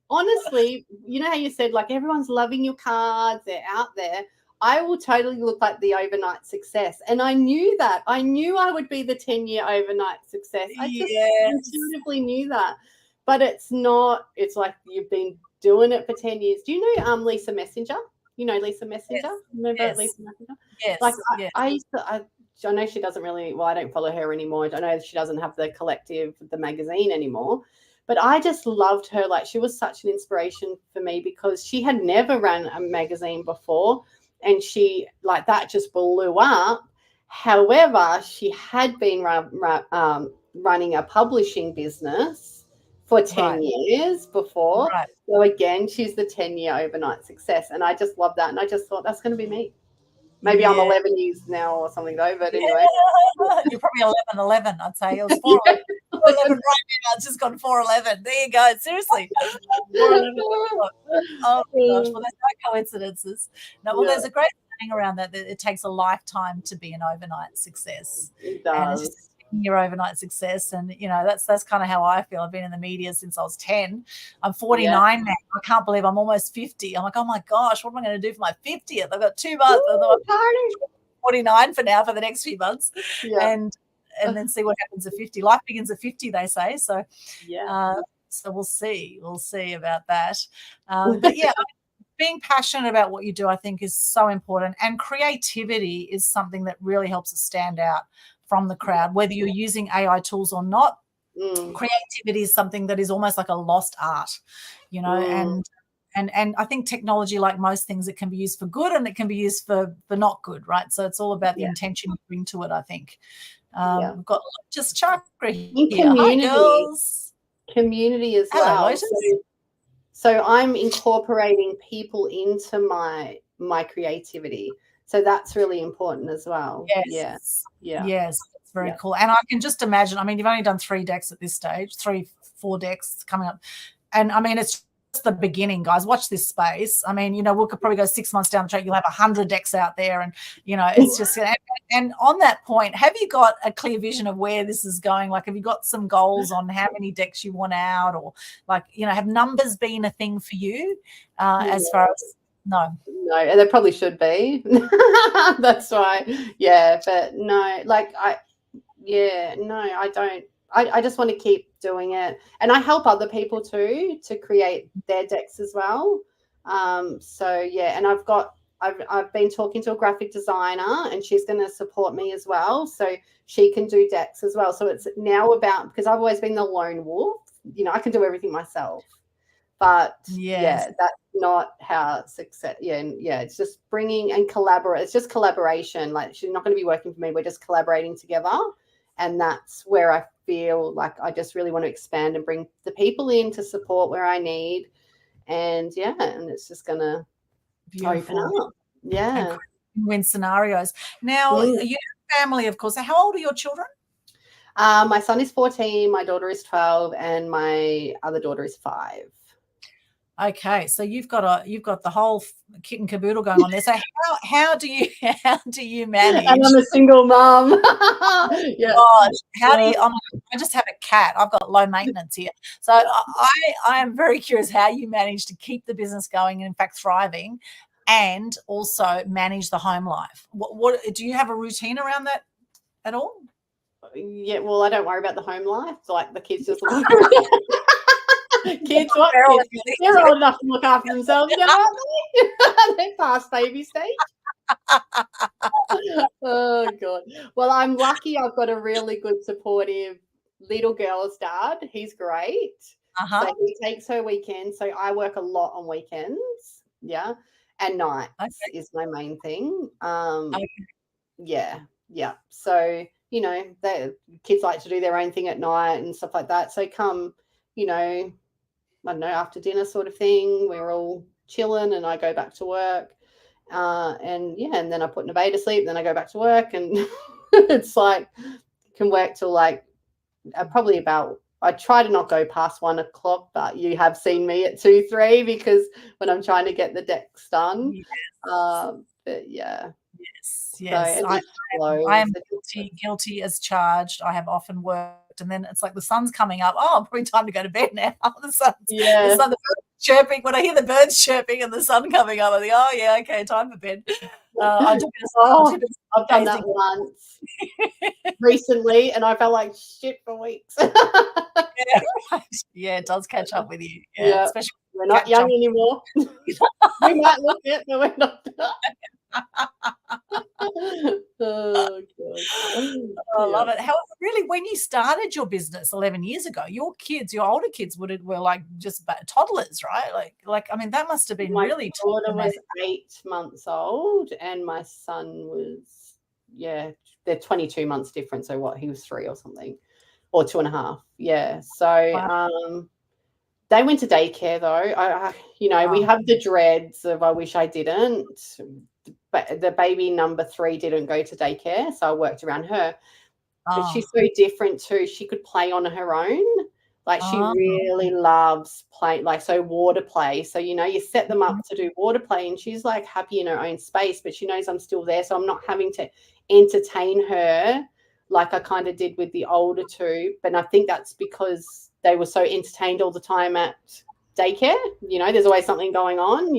honestly, you know how you said, like, everyone's loving your cards, they're out there. I will totally look like the overnight success. And I knew that. I knew I would be the 10-year overnight success. I just intuitively knew that. But it's not. It's like you've been doing it for 10 years. Do you know Lisa Messenger? You know Lisa Messenger? Remember Lisa Messenger? Yes. Like I used to, I know she doesn't really, I don't follow her anymore. I know she doesn't have the collective, the magazine anymore. But I just loved her. Like, she was such an inspiration for me, because she had never run a magazine before, and she, like, that just blew up. However, she had been running a publishing business for 10 years before. Right. So again, she's the 10-year overnight success. And I just love that. And I just thought, that's going to be me. Maybe I'm 11 years now or something though, but anyway. You're probably 11, I'd say. It was 411 right now. It's just gone 411. There you go. Seriously. 411. Oh, my gosh. Well, there's no coincidences. No, well, there's a great thing around that it takes a lifetime to be an overnight success. It does. And it's just your overnight success. And, that's kind of how I feel. I've been in the media since I was 10. I'm 49 now. I can't believe I'm almost 50. I'm like, oh my gosh, what am I going to do for my 50th? I've got 2 months. I'm 49 for now, for the next few months. And then see what happens at 50. Life begins at 50, they say. So, so we'll see. We'll see about that. But being passionate about what you do, I think, is so important. And creativity is something that really helps us stand out from the crowd, whether you're using AI tools or not. Creativity is something that is almost like a lost art, and I think technology, like most things, it can be used for good and it can be used for not good, right? So it's all about the intention you bring to it, I think. We've got just Chakra here. Community. Hi, girls. Community as well. Hello, so I'm incorporating people into my creativity. So that's really important as well. Yes. Yes. It's very cool. And I can just imagine, I mean, you've only done 3 decks at this stage, 4 decks coming up. And I mean, it's just the beginning, guys. Watch this space. I mean, we could probably go 6 months down the track. You'll have 100 decks out there. And, it's just, and on that point, have you got a clear vision of where this is going? Like, have you got some goals on how many decks you want out, or like, have numbers been a thing for you as far as, No, and they probably should be. That's why. Yeah, but no, like I don't. I just want to keep doing it, and I help other people too to create their decks as well. And I've been talking to a graphic designer, and she's going to support me as well, so she can do decks as well. So it's now about, because I've always been the lone wolf. I can do everything myself. But that's not how success. It's just bringing and collaborate. It's just collaboration. Like, she's not going to be working for me. We're just collaborating together, And that's where I feel like I just really want to expand and bring the people in to support where I need. And and it's just going to open up. Yeah. Win scenarios. Now, you have family, of course. How old are your children? My son is 14, my daughter is 12, and my other daughter is 5. Okay, so you've got the whole kit and caboodle going on there. So how do you manage? And I'm a single mom. Yeah. Gosh, how do you? I just have a cat. I've got low maintenance here, so I am very curious how you manage to keep the business going and, in fact, thriving, and also manage the home life. What do you have a routine around that at all? Yeah, well, I don't worry about the home life. Like the kids just look kids, what kids? They're old enough to look after themselves now, aren't they? They're past baby stage. Oh God. Well, I'm lucky I've got a really good supportive little girl's dad. He's great. So he takes her weekends. So I work a lot on weekends. Yeah. And nights is my main thing. Yeah. So, the kids like to do their own thing at night and stuff like that. So come, I don't know, after dinner sort of thing, we're all chilling and I go back to work. And then I put Nabay to sleep, then I go back to work, and it's like can work till like probably about, I try to not go past 1 o'clock, but you have seen me at 2, 3 because when I'm trying to get the decks done. Yes. But yeah. Yes. So I am guilty as charged. I have often worked, and then it's like the sun's coming up. Oh, probably time to go to bed now. The birds chirping. When I hear the birds chirping and the sun coming up, I think, oh yeah, okay, time for bed. I've done that once recently, and I felt like shit for weeks. Yeah, it does catch up with you. Yeah. Especially we're not young anymore. We might look it, but we're not. Oh God. I love it. However, really, when you started your business 11 years ago, your older kids were like just toddlers, right? Like I mean, that must have been really. My daughter was 8 months old, and my son was they're 22 months different. So he was 3 or something, or 2.5. Yeah. So they went to daycare though. We have the dreads of I wish I didn't. But the baby number 3 didn't go to daycare, so I worked around her. But she's so different too. She could play on her own. Like she really loves play, like so water play. So you set them up to do water play, and she's like happy in her own space, but she knows I'm still there, so I'm not having to entertain her like I kind of did with the older 2. But I think that's because they were so entertained all the time at daycare. There's always something going on.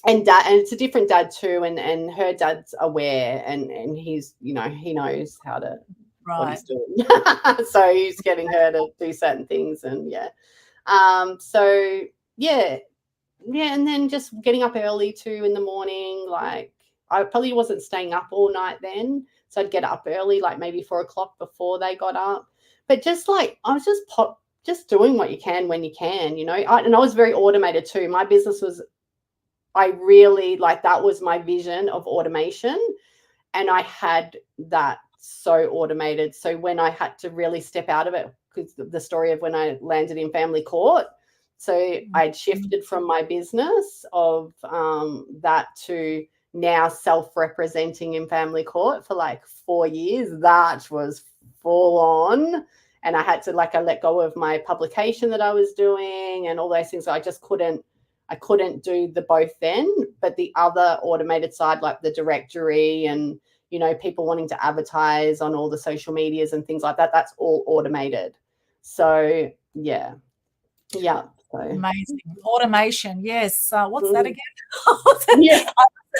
And it's a different dad too, and her dad's aware, and he's he knows how to what he's doing. So he's getting her to do certain things, and and then just getting up early too in the morning. Like I probably wasn't staying up all night then, so I'd get up early, like maybe 4 o'clock before they got up. But just like I was just doing what you can when you can, and I was very automated too. My business was, I really that was my vision of automation, and I had that so automated. So when I had to really step out of it, because the story of when I landed in family court, so I'd shifted from my business of that to now self-representing in family court for like 4 years. That was full on. And I had to I let go of my publication that I was doing and all those things. So I just couldn't do the both then, but the other automated side, like the directory and, people wanting to advertise on all the social medias and things like that, that's all automated. So, yeah. So. Amazing. Automation. Yes. What's that again?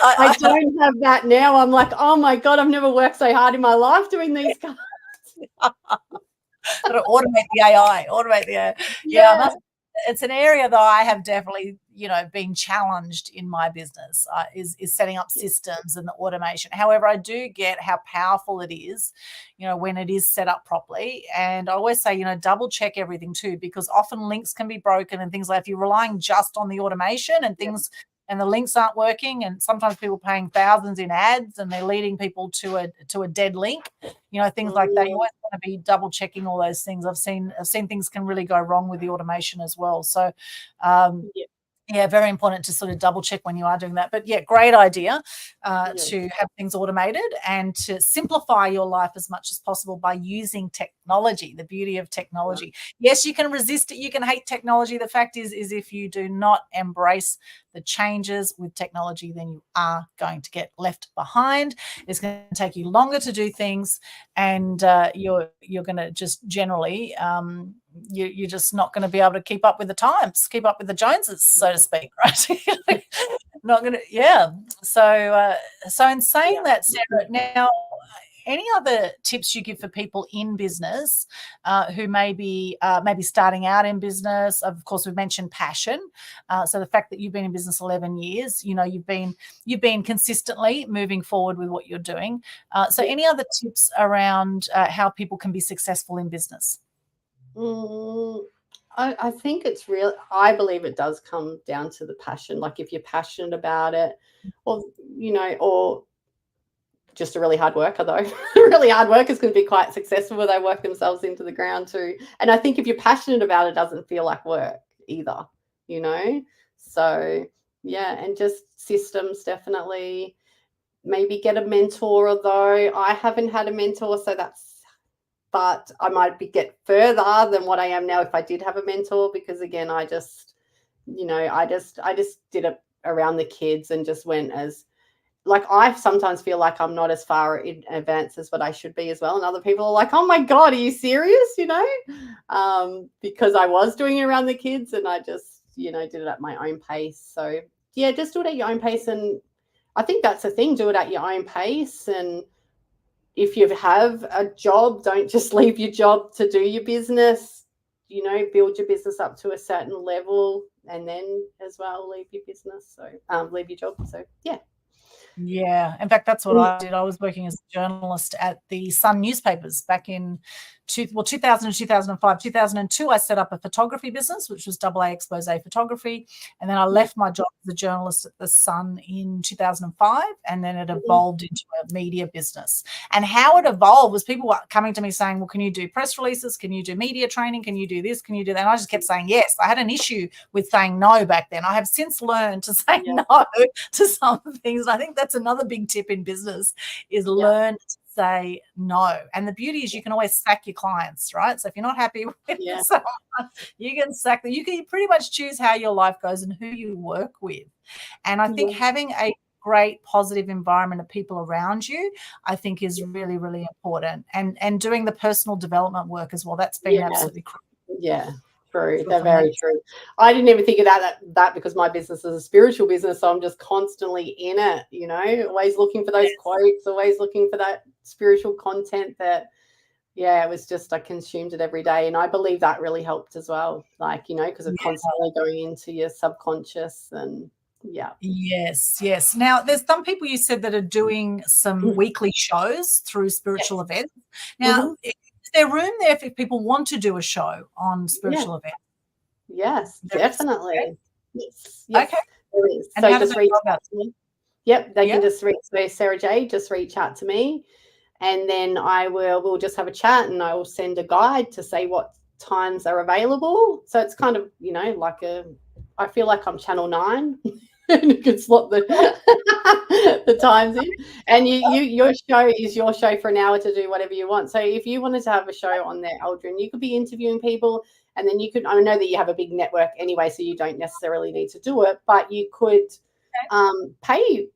I don't have that now. I'm like, oh my God, I've never worked so hard in my life doing these cards. Automate the AI. Yeah. It's an area that I have definitely, been challenged in my business is setting up systems and the automation. However, I do get how powerful it is, when it is set up properly. And I always say, double check everything too, because often links can be broken and things like if you're relying just on the automation and things and the links aren't working, and sometimes people paying thousands in ads and they're leading people to a dead link, things like that. You always want to be double checking all those things. I've seen things can really go wrong with the automation as well. So very important to sort of double check when you are doing that. But great idea to have things automated and to simplify your life as much as possible by using technology, the beauty of technology. Yes, you can resist it. You can hate technology. The fact is if you do not embrace the changes with technology, then you are going to get left behind. It's going to take you longer to do things, and you're going to just generally you're just not going to be able to keep up with the times, keep up with the Joneses, so to speak, right? Not going to, So in saying that, Sarah, now, any other tips you give for people in business who may be starting out in business? Of course, we've mentioned passion. So the fact that you've been in business 11 years, you've been consistently moving forward with what you're doing. So any other tips around how people can be successful in business? I think it's real. I believe it does come down to the passion. Like if you're passionate about it, or just a really hard worker, though. Really hard workers can be quite successful where they work themselves into the ground too. And I think if you're passionate about it, it doesn't feel like work either, So and just systems, definitely. Maybe get a mentor, although I haven't had a mentor, so but I might get further than what I am now if I did have a mentor, because again, I just did it around the kids and just went as, like, I sometimes feel like I'm not as far in advance as what I should be as well. And other people are like, oh my God, are you serious? Because I was doing it around the kids and I just, did it at my own pace. So just do it at your own pace. And I think that's the thing, do it at your own pace. And if you have a job, don't just leave your job to do your business, build your business up to a certain level and then as well leave your business. So leave your job. So Yeah, in fact, that's what I did. I was working as a journalist at the Sun newspapers back in 2000 and 2005. 2002, I set up a photography business, which was AA expose photography. And then I left my job as a journalist at the Sun in 2005. And then it evolved into a media business. And how it evolved was people were coming to me saying, well, can you do press releases? Can you do media training? Can you do this? Can you do that? And I just kept saying yes. I had an issue with saying no back then. I have since learned to say no to some things. And I think that's another big tip in business is learn to say no. And the beauty is you can always sack your clients, right? So if you're not happy with someone, you can sack them. You can pretty much choose how your life goes and who you work with. And I think having a great positive environment of people around you, I think is really, really important. And doing the personal development work as well. That's been absolutely critical. Yeah. True. They're very true. I didn't even think of that because my business is a spiritual business. So I'm just constantly in it, always looking for those quotes, always looking for that spiritual content that, it was just, I consumed it every day. And I believe that really helped as well. Like, because it's constantly going into your subconscious and Yes. Now, there's some people you said that are doing some weekly shows through spiritual events. Now, is there room there if people want to do a show on spiritual events? Yes, definitely. Yes. Okay. There is. So just reach out to me. Yep, they can just reach. So Sarah J, just reach out to me, and then we'll just have a chat, and I will send a guide to say what times are available. So it's kind of like I feel like I'm Channel 9. And you can slot the times in, and your show is your show for an hour to do whatever you want. So if you wanted to have a show on there, Aldwyn, you could be interviewing people, and then I know that you have a big network anyway, so you don't necessarily need to do it, but you could pay,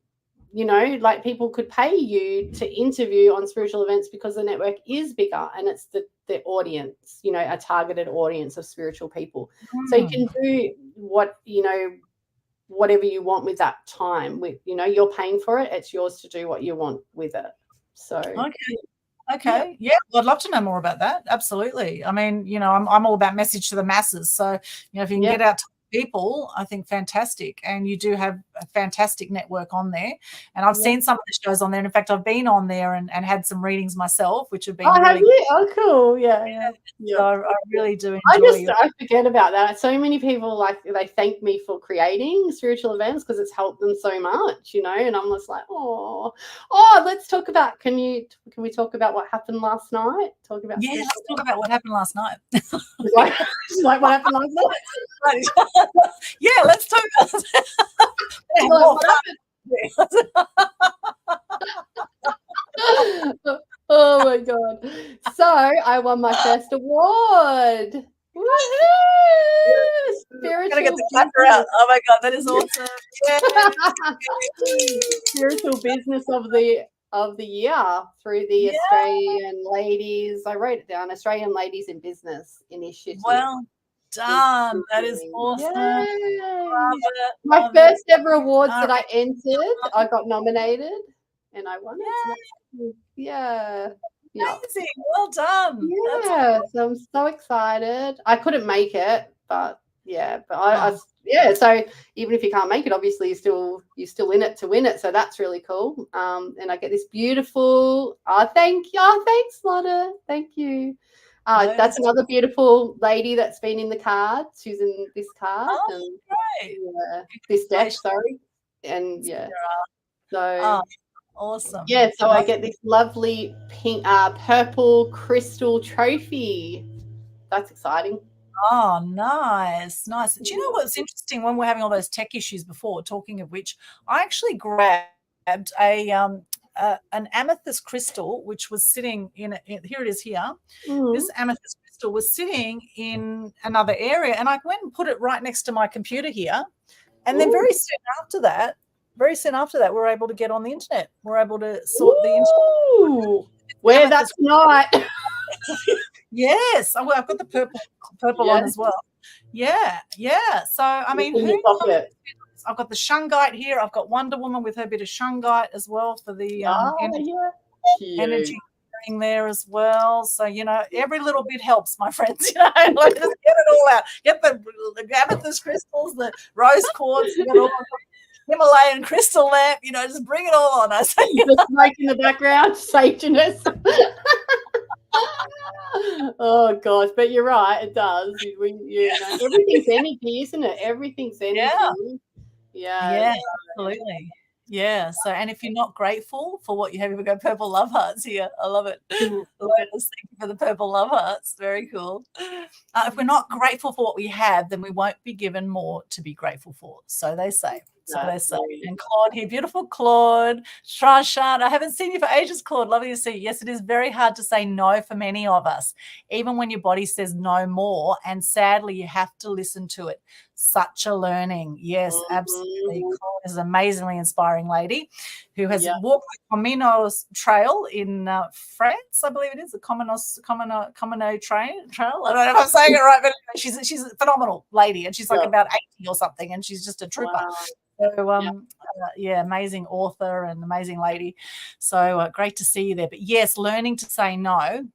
like people could pay you to interview on spiritual events because the network is bigger and it's the audience, a targeted audience of spiritual people. So you can do whatever you want with that time. With you're paying for it, it's yours to do what you want with it. So okay. Yeah, well, I'd love to know more about that. Absolutely. I mean, I'm all about message to the masses. So if you can get out to people, I think fantastic. And you do have a fantastic network on there. And I've seen some of the shows on there. And in fact, I've been on there and had some readings myself, which have been have you? Oh, cool. Yeah. So I really do enjoy I forget about that. So many people, like, they thank me for creating spiritual events because it's helped them so much, you know, and I'm just like, let's talk about, can we talk about what happened last night? Let's talk about what happened last night. like what happened last night? Yeah, let's talk about Oh my God. So I won my first award. Woohoo! Spiritual get the clapper out. Oh my God, that is awesome. Spiritual business of the year through the Australian Ladies. I wrote it down. Australian Ladies in Business Initiative. Well done. That is awesome. My first ever awards that I entered, I got nominated and I won it. Yeah. Amazing. Well done. Yeah. So I'm so excited. I couldn't make it, but so even if you can't make it, obviously you're still in it to win it. So that's really cool. And I get this beautiful, thanks, Lotta. Thank you. That's another beautiful lady that's been in the card. She's in this card. Great. This deck, sorry. And so awesome. Yeah, so I get this lovely pink, purple crystal trophy. That's exciting. Oh, nice. Do you know what's interesting? When we're having all those tech issues before, talking of which, I actually grabbed an amethyst crystal, which was sitting here it is here. This amethyst crystal was sitting in another area, and I went and put it right next to my computer here. And then very soon after that, we're able to get on the internet. We're able to sort the internet. Where that's not. Yes. I've got the purple on as well. Yeah. So, I mean, I've got the shungite here. I've got Wonder Woman with her bit of shungite as well for the energy there as well. So, you know, every little bit helps, my friends. You know, like, just get it all out. Get the amethyst crystals, the rose quartz, you know, Himalayan crystal lamp, you know, just bring it all on us. The smoke in the background, sageness. Oh gosh, but you're right, it does. Everything's energy, isn't it? Everything's energy. Yeah, absolutely. Yeah. So, and if you're not grateful for what you have, we've got purple love hearts here. I love it. Lotus, thank you for the purple love hearts. Very cool. If we're not grateful for what we have, then we won't be given more to be grateful for. So they say. And Claude here, beautiful Claude. Shan, I haven't seen you for ages, Claude. Lovely to see you. Yes, it is very hard to say no for many of us, even when your body says no more. And sadly, you have to listen to it. Such a learning. Yes, absolutely. Claude is an amazingly inspiring lady who has walked the Camino's trail in France, I believe it is, the Camino trail. I don't know if I'm saying it right, but she's a phenomenal lady, and she's like about 80 or something, and she's just a trooper. Wow. So, amazing author and amazing lady. So great to see you there. But yes, learning to say no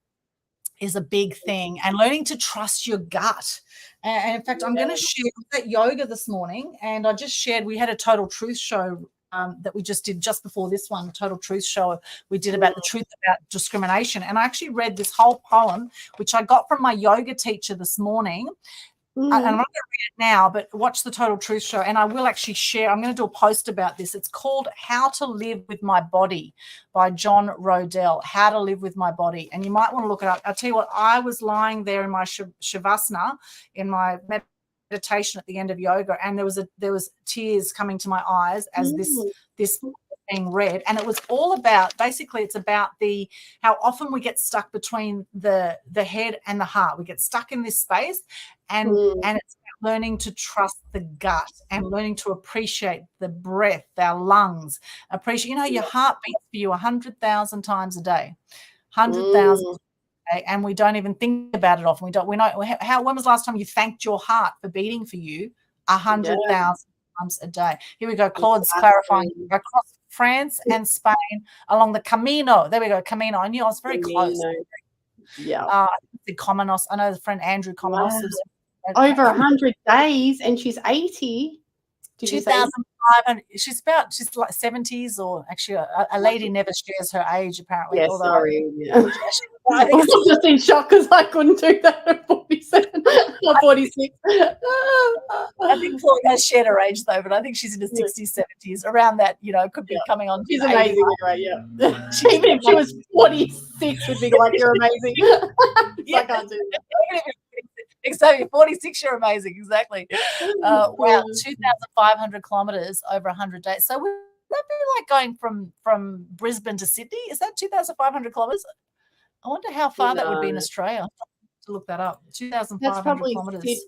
is a big thing, and learning to trust your gut. And in fact, I'm going to share that yoga this morning, and I just shared, we had a Total Truth show that we just did just before this one, Total Truth show we did about the truth about discrimination. And I actually read this whole poem, which I got from my yoga teacher this morning. And I'm not going to read it now, but watch the Total Truth show, and I will actually share. I'm going to do a post about this. It's called How to Live with My Body by John Rodell, How to Live with My Body. And you might want to look it up. I'll tell you what, I was lying there in my Shavasana, in my meditation at the end of yoga, and there was tears coming to my eyes as this being read, and it was all about, basically it's about how often we get stuck between the head and the heart. We get stuck in this space, and it's learning to trust the gut and learning to appreciate the breath, our lungs, appreciate, your heart beats for you 100,000 times a day, 100,000 and we don't even think about it often. When was the last time you thanked your heart for beating for you 100,000 times a day? Here we go. Claude's clarifying across France and Spain along the Camino. There we go, Camino. I knew I was very close. Yeah. The Cominos. I know the friend Andrew Cominos. Over 100 days, and she's 80. 2,500 500. She's like 70s, or actually a lady never shares her age apparently. Yeah, although sorry. Yeah. I think I'm just in shock because I couldn't do that at 47 or 46. I think Chloe has shared her age though, but I think she's in the 60s, 70s, around that, could be coming on. She's amazing, right? Yeah. Even if she was 46, would be like, you're amazing. I can't do that. Exactly, 46, you're amazing. Exactly. Wow, 2,500 kilometers over 100 days. So would that be like going from Brisbane to Sydney? Is that 2,500 kilometers? I wonder how far that would be in Australia. I'll have to look that up. 2,500 kilometers.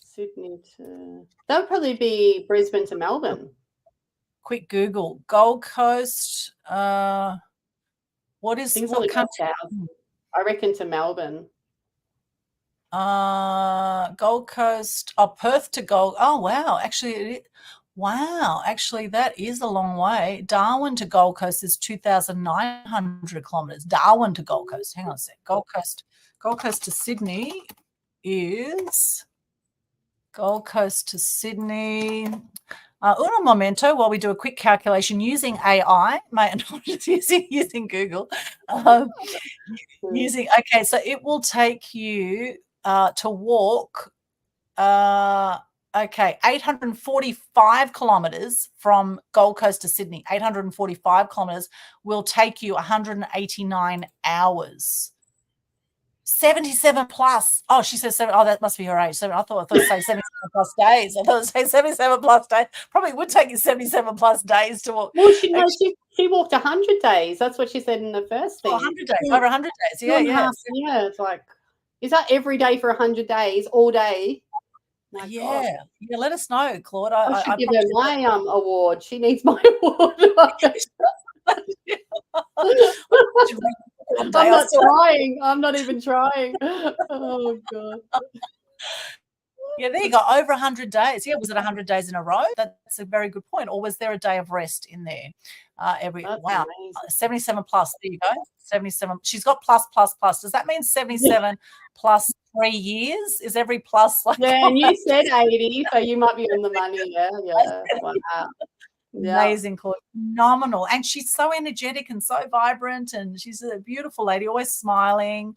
Sydney to. That would probably be Brisbane to Melbourne. Quick Google. Gold Coast. What country? I reckon to Melbourne. Gold Coast. Oh, Perth to Gold. Oh, wow. Actually, that is a long way. Darwin to Gold Coast is 2,900 kilometers. Darwin to Gold Coast. Hang on a sec. Gold Coast to Sydney is Gold Coast to Sydney. Un momento, while we do a quick calculation using AI, using Google. Okay, so it will take you to walk 845 kilometers from Gold Coast to Sydney. 845 kilometers will take you 189 hours. 77 plus. Oh, she says 7. Oh, that must be her age. I thought it say 77 plus days. I thought it would say 77 plus days. Probably would take you 77 plus days to walk. Well, she walked 100 days. That's what she said in the first thing. 100 days. Over 100 days. Yeah. Yeah, it's like, is that every day for 100 days, all day? Yeah. Let us know, Claude. I should give her my award. She needs my award. I'm not even trying. Oh God. Yeah, there you go. Over 100 days. Yeah, was it 100 days in a row? That's a very good point. Or was there a day of rest in there? Wow. 77 plus. There you go. 77. She's got plus. Does that mean 77 plus 3 years? Is every plus like? Yeah, and you said 80, so you might be on the money. Yeah. Wow. Amazing, Claude. Phenomenal. And she's so energetic and so vibrant, and she's a beautiful lady, always smiling.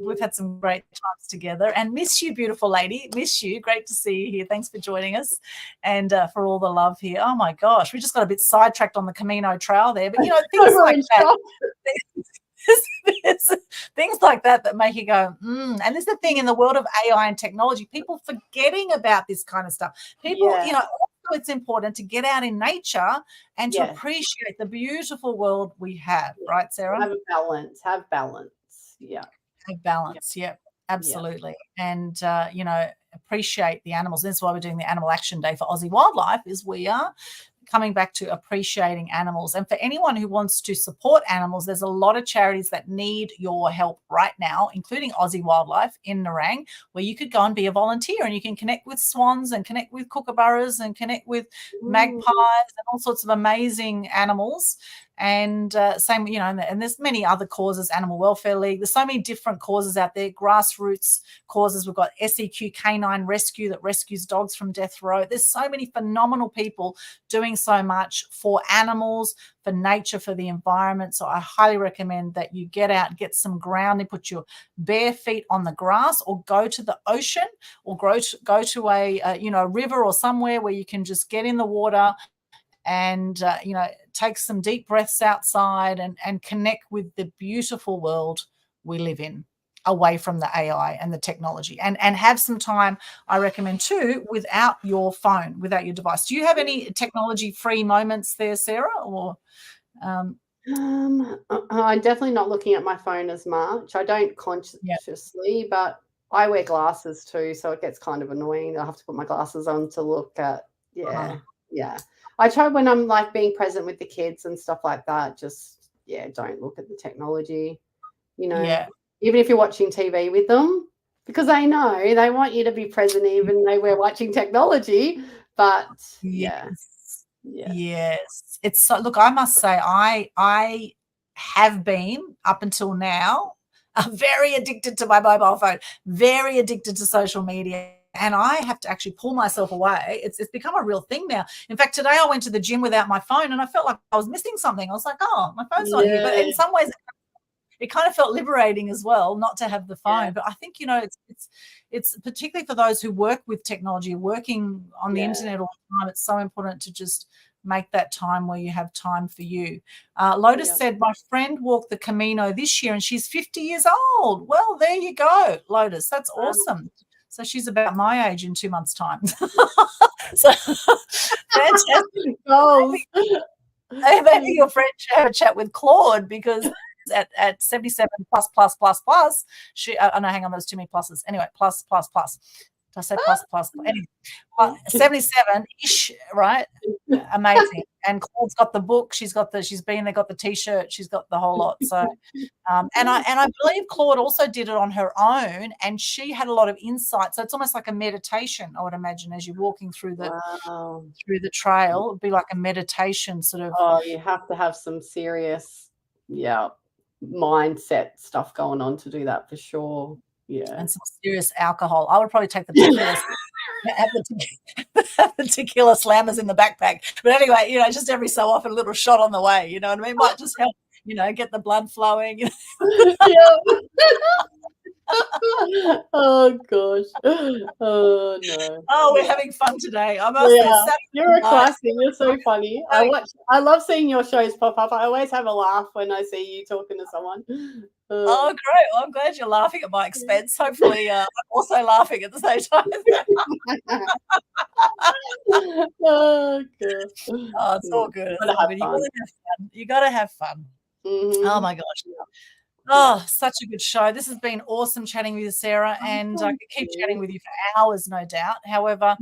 We've had some great times together, and miss you, beautiful lady. Miss you. Great to see you here. Thanks for joining us and for all the love here. Oh my gosh, we just got a bit sidetracked on the Camino Trail there, but things like that. There's things like that make you go, And there's the thing in the world of AI and technology, people forgetting about this kind of stuff. People, it's important to get out in nature and to appreciate the beautiful world we have, right, Sarah? Have balance. Yeah. Have balance. Yeah, absolutely. And, appreciate the animals. And that's why we're doing the Animal Action Day for Aussie Wildlife, is we are coming back to appreciating animals. And for anyone who wants to support animals, there's a lot of charities that need your help right now, including Aussie Wildlife in Nerang, where you could go and be a volunteer and you can connect with swans and connect with kookaburras and connect with magpies and all sorts of amazing animals. And same, and there's many other causes, Animal Welfare League. There's so many different causes out there, grassroots causes. We've got SEQ Canine Rescue that rescues dogs from death row. There's so many phenomenal people doing so much for animals, for nature, for the environment. So I highly recommend that you get out, get some grounding, put your bare feet on the grass, or go to the ocean, or go to a river or somewhere where you can just get in the water and take some deep breaths outside and connect with the beautiful world we live in, away from the AI and the technology, and have some time, I recommend too, without your phone, without your device. Do you have any technology-free moments there, Sarah? Or I'm definitely not looking at my phone as much. I don't consciously, but I wear glasses too, so it gets kind of annoying. I have to put my glasses on to look at. Yeah. I try when I'm like being present with the kids and stuff like that, just, don't look at the technology, even if you're watching TV with them, because they know they want you to be present even though we're watching technology. But yes. It's so, look, I must say I have been up until now very addicted to my mobile phone, very addicted to social media. and I have to actually pull myself away. It's become a real thing now. In fact, today I went to the gym without my phone, and I felt like I was missing something. I was like, oh, my phone's not here. But in some ways, it kind of felt liberating as well not to have the phone. But I think, it's particularly for those who work with technology, working on the internet all the time, it's so important to just make that time where you have time for you. Lotus said, my friend walked the Camino this year and she's 50 years old. Well, there you go, Lotus. That's awesome. So she's about my age in 2 months' time. So fantastic. Maybe your friend should have a chat with Claude, because at 77 plus, she no, hang on, there's too many pluses. Anyway, plus. Did I say plus? Anyway, 77-ish, right? Amazing. And Claude's got the book. She's been there, got the T-shirt. She's got the whole lot. So, and I believe Claude also did it on her own, and she had a lot of insight. So it's almost like a meditation, I would imagine, as you're walking through the trail. It'd be like a meditation sort of. Oh, you have to have some serious, mindset stuff going on to do that for sure. Yeah, and some serious alcohol. I would probably take the tequila, have the tequila slammers in the backpack. But anyway, just every so often a little shot on the way. You know what I mean? Might just help, get the blood flowing. Oh gosh. Oh no. Oh, we're having fun today. You're a classic. You're so funny. I love seeing your shows pop up. I always have a laugh when I see you talking to someone. Oh, great. Well, I'm glad you're laughing at my expense. Hopefully, I'm also laughing at the same time. Oh, God. Oh, it's all good. You got to have fun. Mm-hmm. Oh, my gosh. Oh, such a good show. This has been awesome chatting with you, Sarah, and I could keep chatting with you for hours, no doubt. However,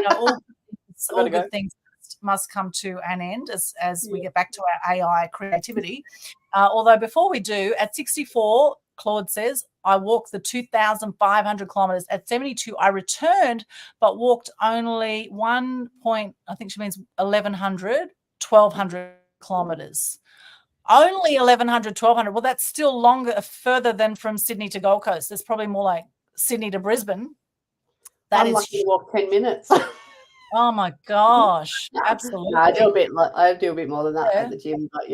all good things must come to an end as we get back to our AI creativity. Although before we do, at 64, Claude says, I walked the 2,500 kilometers. At 72, I returned, but walked only I think she means 1,200 kilometers. Only 1,100, 1,200. Well, that's still further than from Sydney to Gold Coast. It's probably more like Sydney to Brisbane. I'm lucky to walk 10 minutes. Oh my gosh, absolutely. I do a bit more than that at the gym, but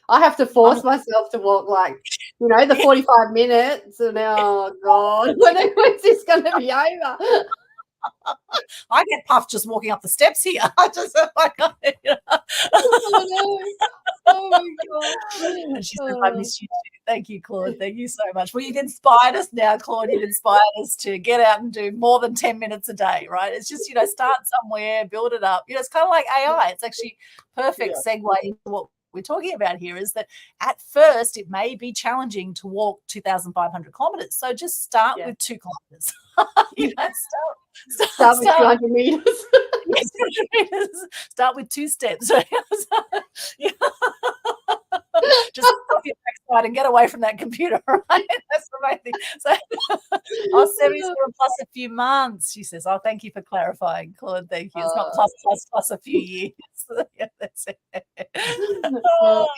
I have to force myself to walk the 45 minutes, and oh God, when's this going to be over? I get puffed just walking up the steps here. I just Oh my God. And she says, I miss you too. Thank you, Claude. Thank you so much. Well, you've inspired us now, Claude. You've inspired us to get out and do more than 10 minutes a day, right? It's just, start somewhere, build it up. It's kind of like AI. It's actually perfect segue into what we're talking about here, is that at first it may be challenging to walk 2,500 kilometers. So just start with 2 kilometers. Start with 200 meters. Yes, 200 meters. Start with 2 steps. Just off your backside and get away from that computer, right? That's the main thing. So, 77 plus a few months, she says. Oh, thank you for clarifying, Claude. Thank you. It's not plus a few years. That's it.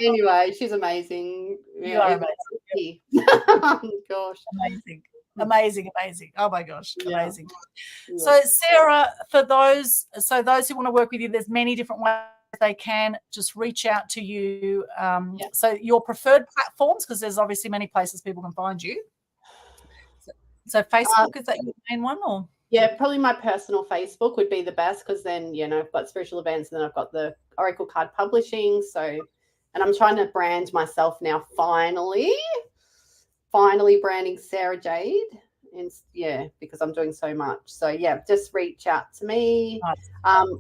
Anyway, she's amazing. You are amazing. Gosh. Amazing. Oh my gosh, amazing. So Sarah, for those who want to work with you, there's many different ways they can just reach out to you. So your preferred platforms, because there's obviously many places people can find you. So Facebook, is that your main one, or? Yeah, probably my personal Facebook would be the best, because then I've got spiritual events, and then I've got the Oracle Card Publishing. So, and I'm trying to brand myself now. Finally branding Sarah Jade, and because I'm doing so much. So just reach out to me,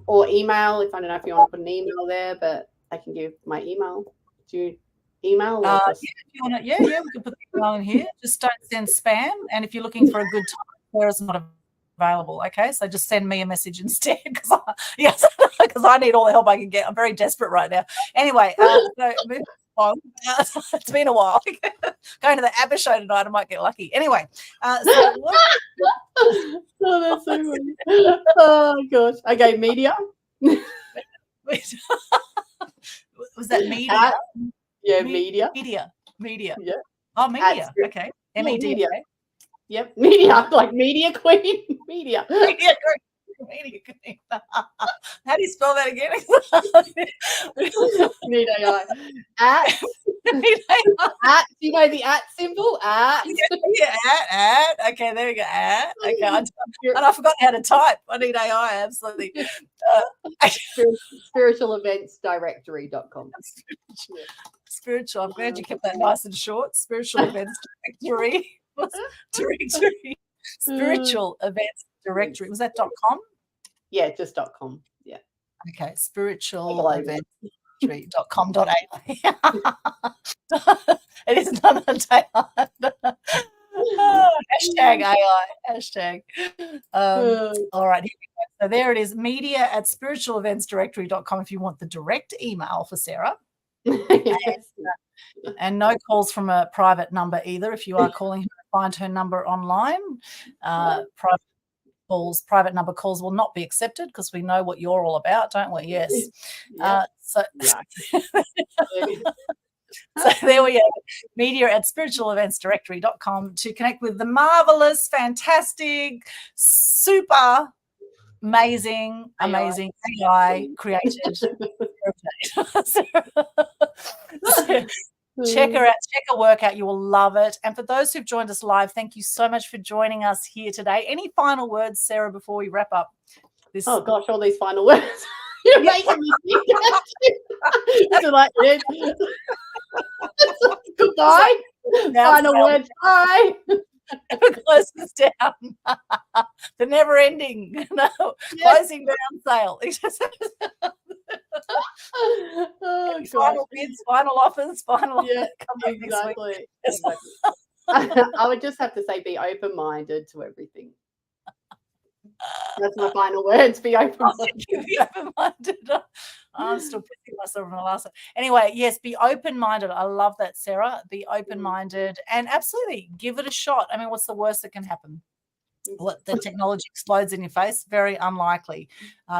or email. If I don't know if you want to put an email there, but I can give my email. Do you email? If you want to, we can put the email in here. Just don't send spam. And if you're looking for a good time, Sarah's not available. Okay, so just send me a message instead, because I need all the help I can get. I'm very desperate right now. Anyway, so moving on. It's been a while. Going to the ABBA show tonight, I might get lucky. Anyway, oh, that's so funny. Oh gosh. Okay, media. Was that media? Media. Media. Yeah. Oh, media. Okay. MEDIA. Yep, media, like media queen, media. Media queen. How do you spell that again? Need AI. At, at, you know the at symbol? At. Yeah, at. Okay, there we go. At. Okay, and I forgot how to type. I need AI, absolutely. Spiritualeventsdirectory.com. Spiritual. I'm glad you kept that nice and short. Spiritual events directory. Directory. Spiritual events directory. Was that .com? Yeah, just .com. Yeah. Okay. Spiritual events directory.com.au. It is none of the hashtag AI. Hashtag. All right. Here we go. So there it is. Media at spiritualeventsdirectory.com if you want the direct email for Sarah. Yes. And no calls from a private number either. If you are calling her, find her number online. Private number calls will not be accepted because we know what you're all about, don't we? Yes. Yeah. So there we go. Media at spiritualeventsdirectory.com to connect with the marvelous, fantastic, super amazing AI created. Check her out, check her work out. You will love it. And for those who've joined us live, thank you so much for joining us here today. Any final words, Sarah, before we wrap up this? Oh gosh, all these final words. You're making me think. So like, goodbye. Final words. Bye. Close this down. The never ending. No, closing down sale. Final bids, final offers, final. Yeah, exactly. I would just have to say, be open-minded to everything. That's my final words. Be open-minded. Be open-minded. I'm still pissing myself on the last one. Anyway, yes, be open-minded. I love that, Sarah. Be open-minded and absolutely give it a shot. I mean, what's the worst that can happen? What, the technology explodes in your face? Very unlikely.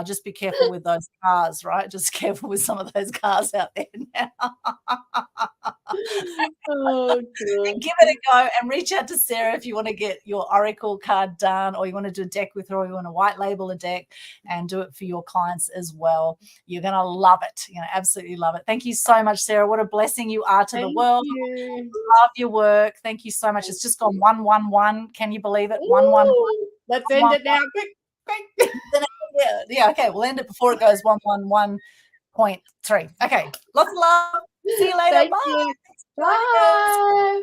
Just be careful with those cars, right? Just careful with some of those cars out there now. Oh, good. Give it a go and reach out to Sarah if you want to get your Oracle card done, or you want to do a deck with her, or you want to white label a deck and do it for your clients as well. You're going to love it. You're going to absolutely love it. Thank you so much, Sarah. What a blessing you are to the world. Love your work. Thank you so much. It's just gone 111. Can you believe it? 111. Let's end it now. Quick. Yeah, okay. We'll end it before it goes 111.3. Okay. Lots of love. See you later. Thank Bye. you. Bye.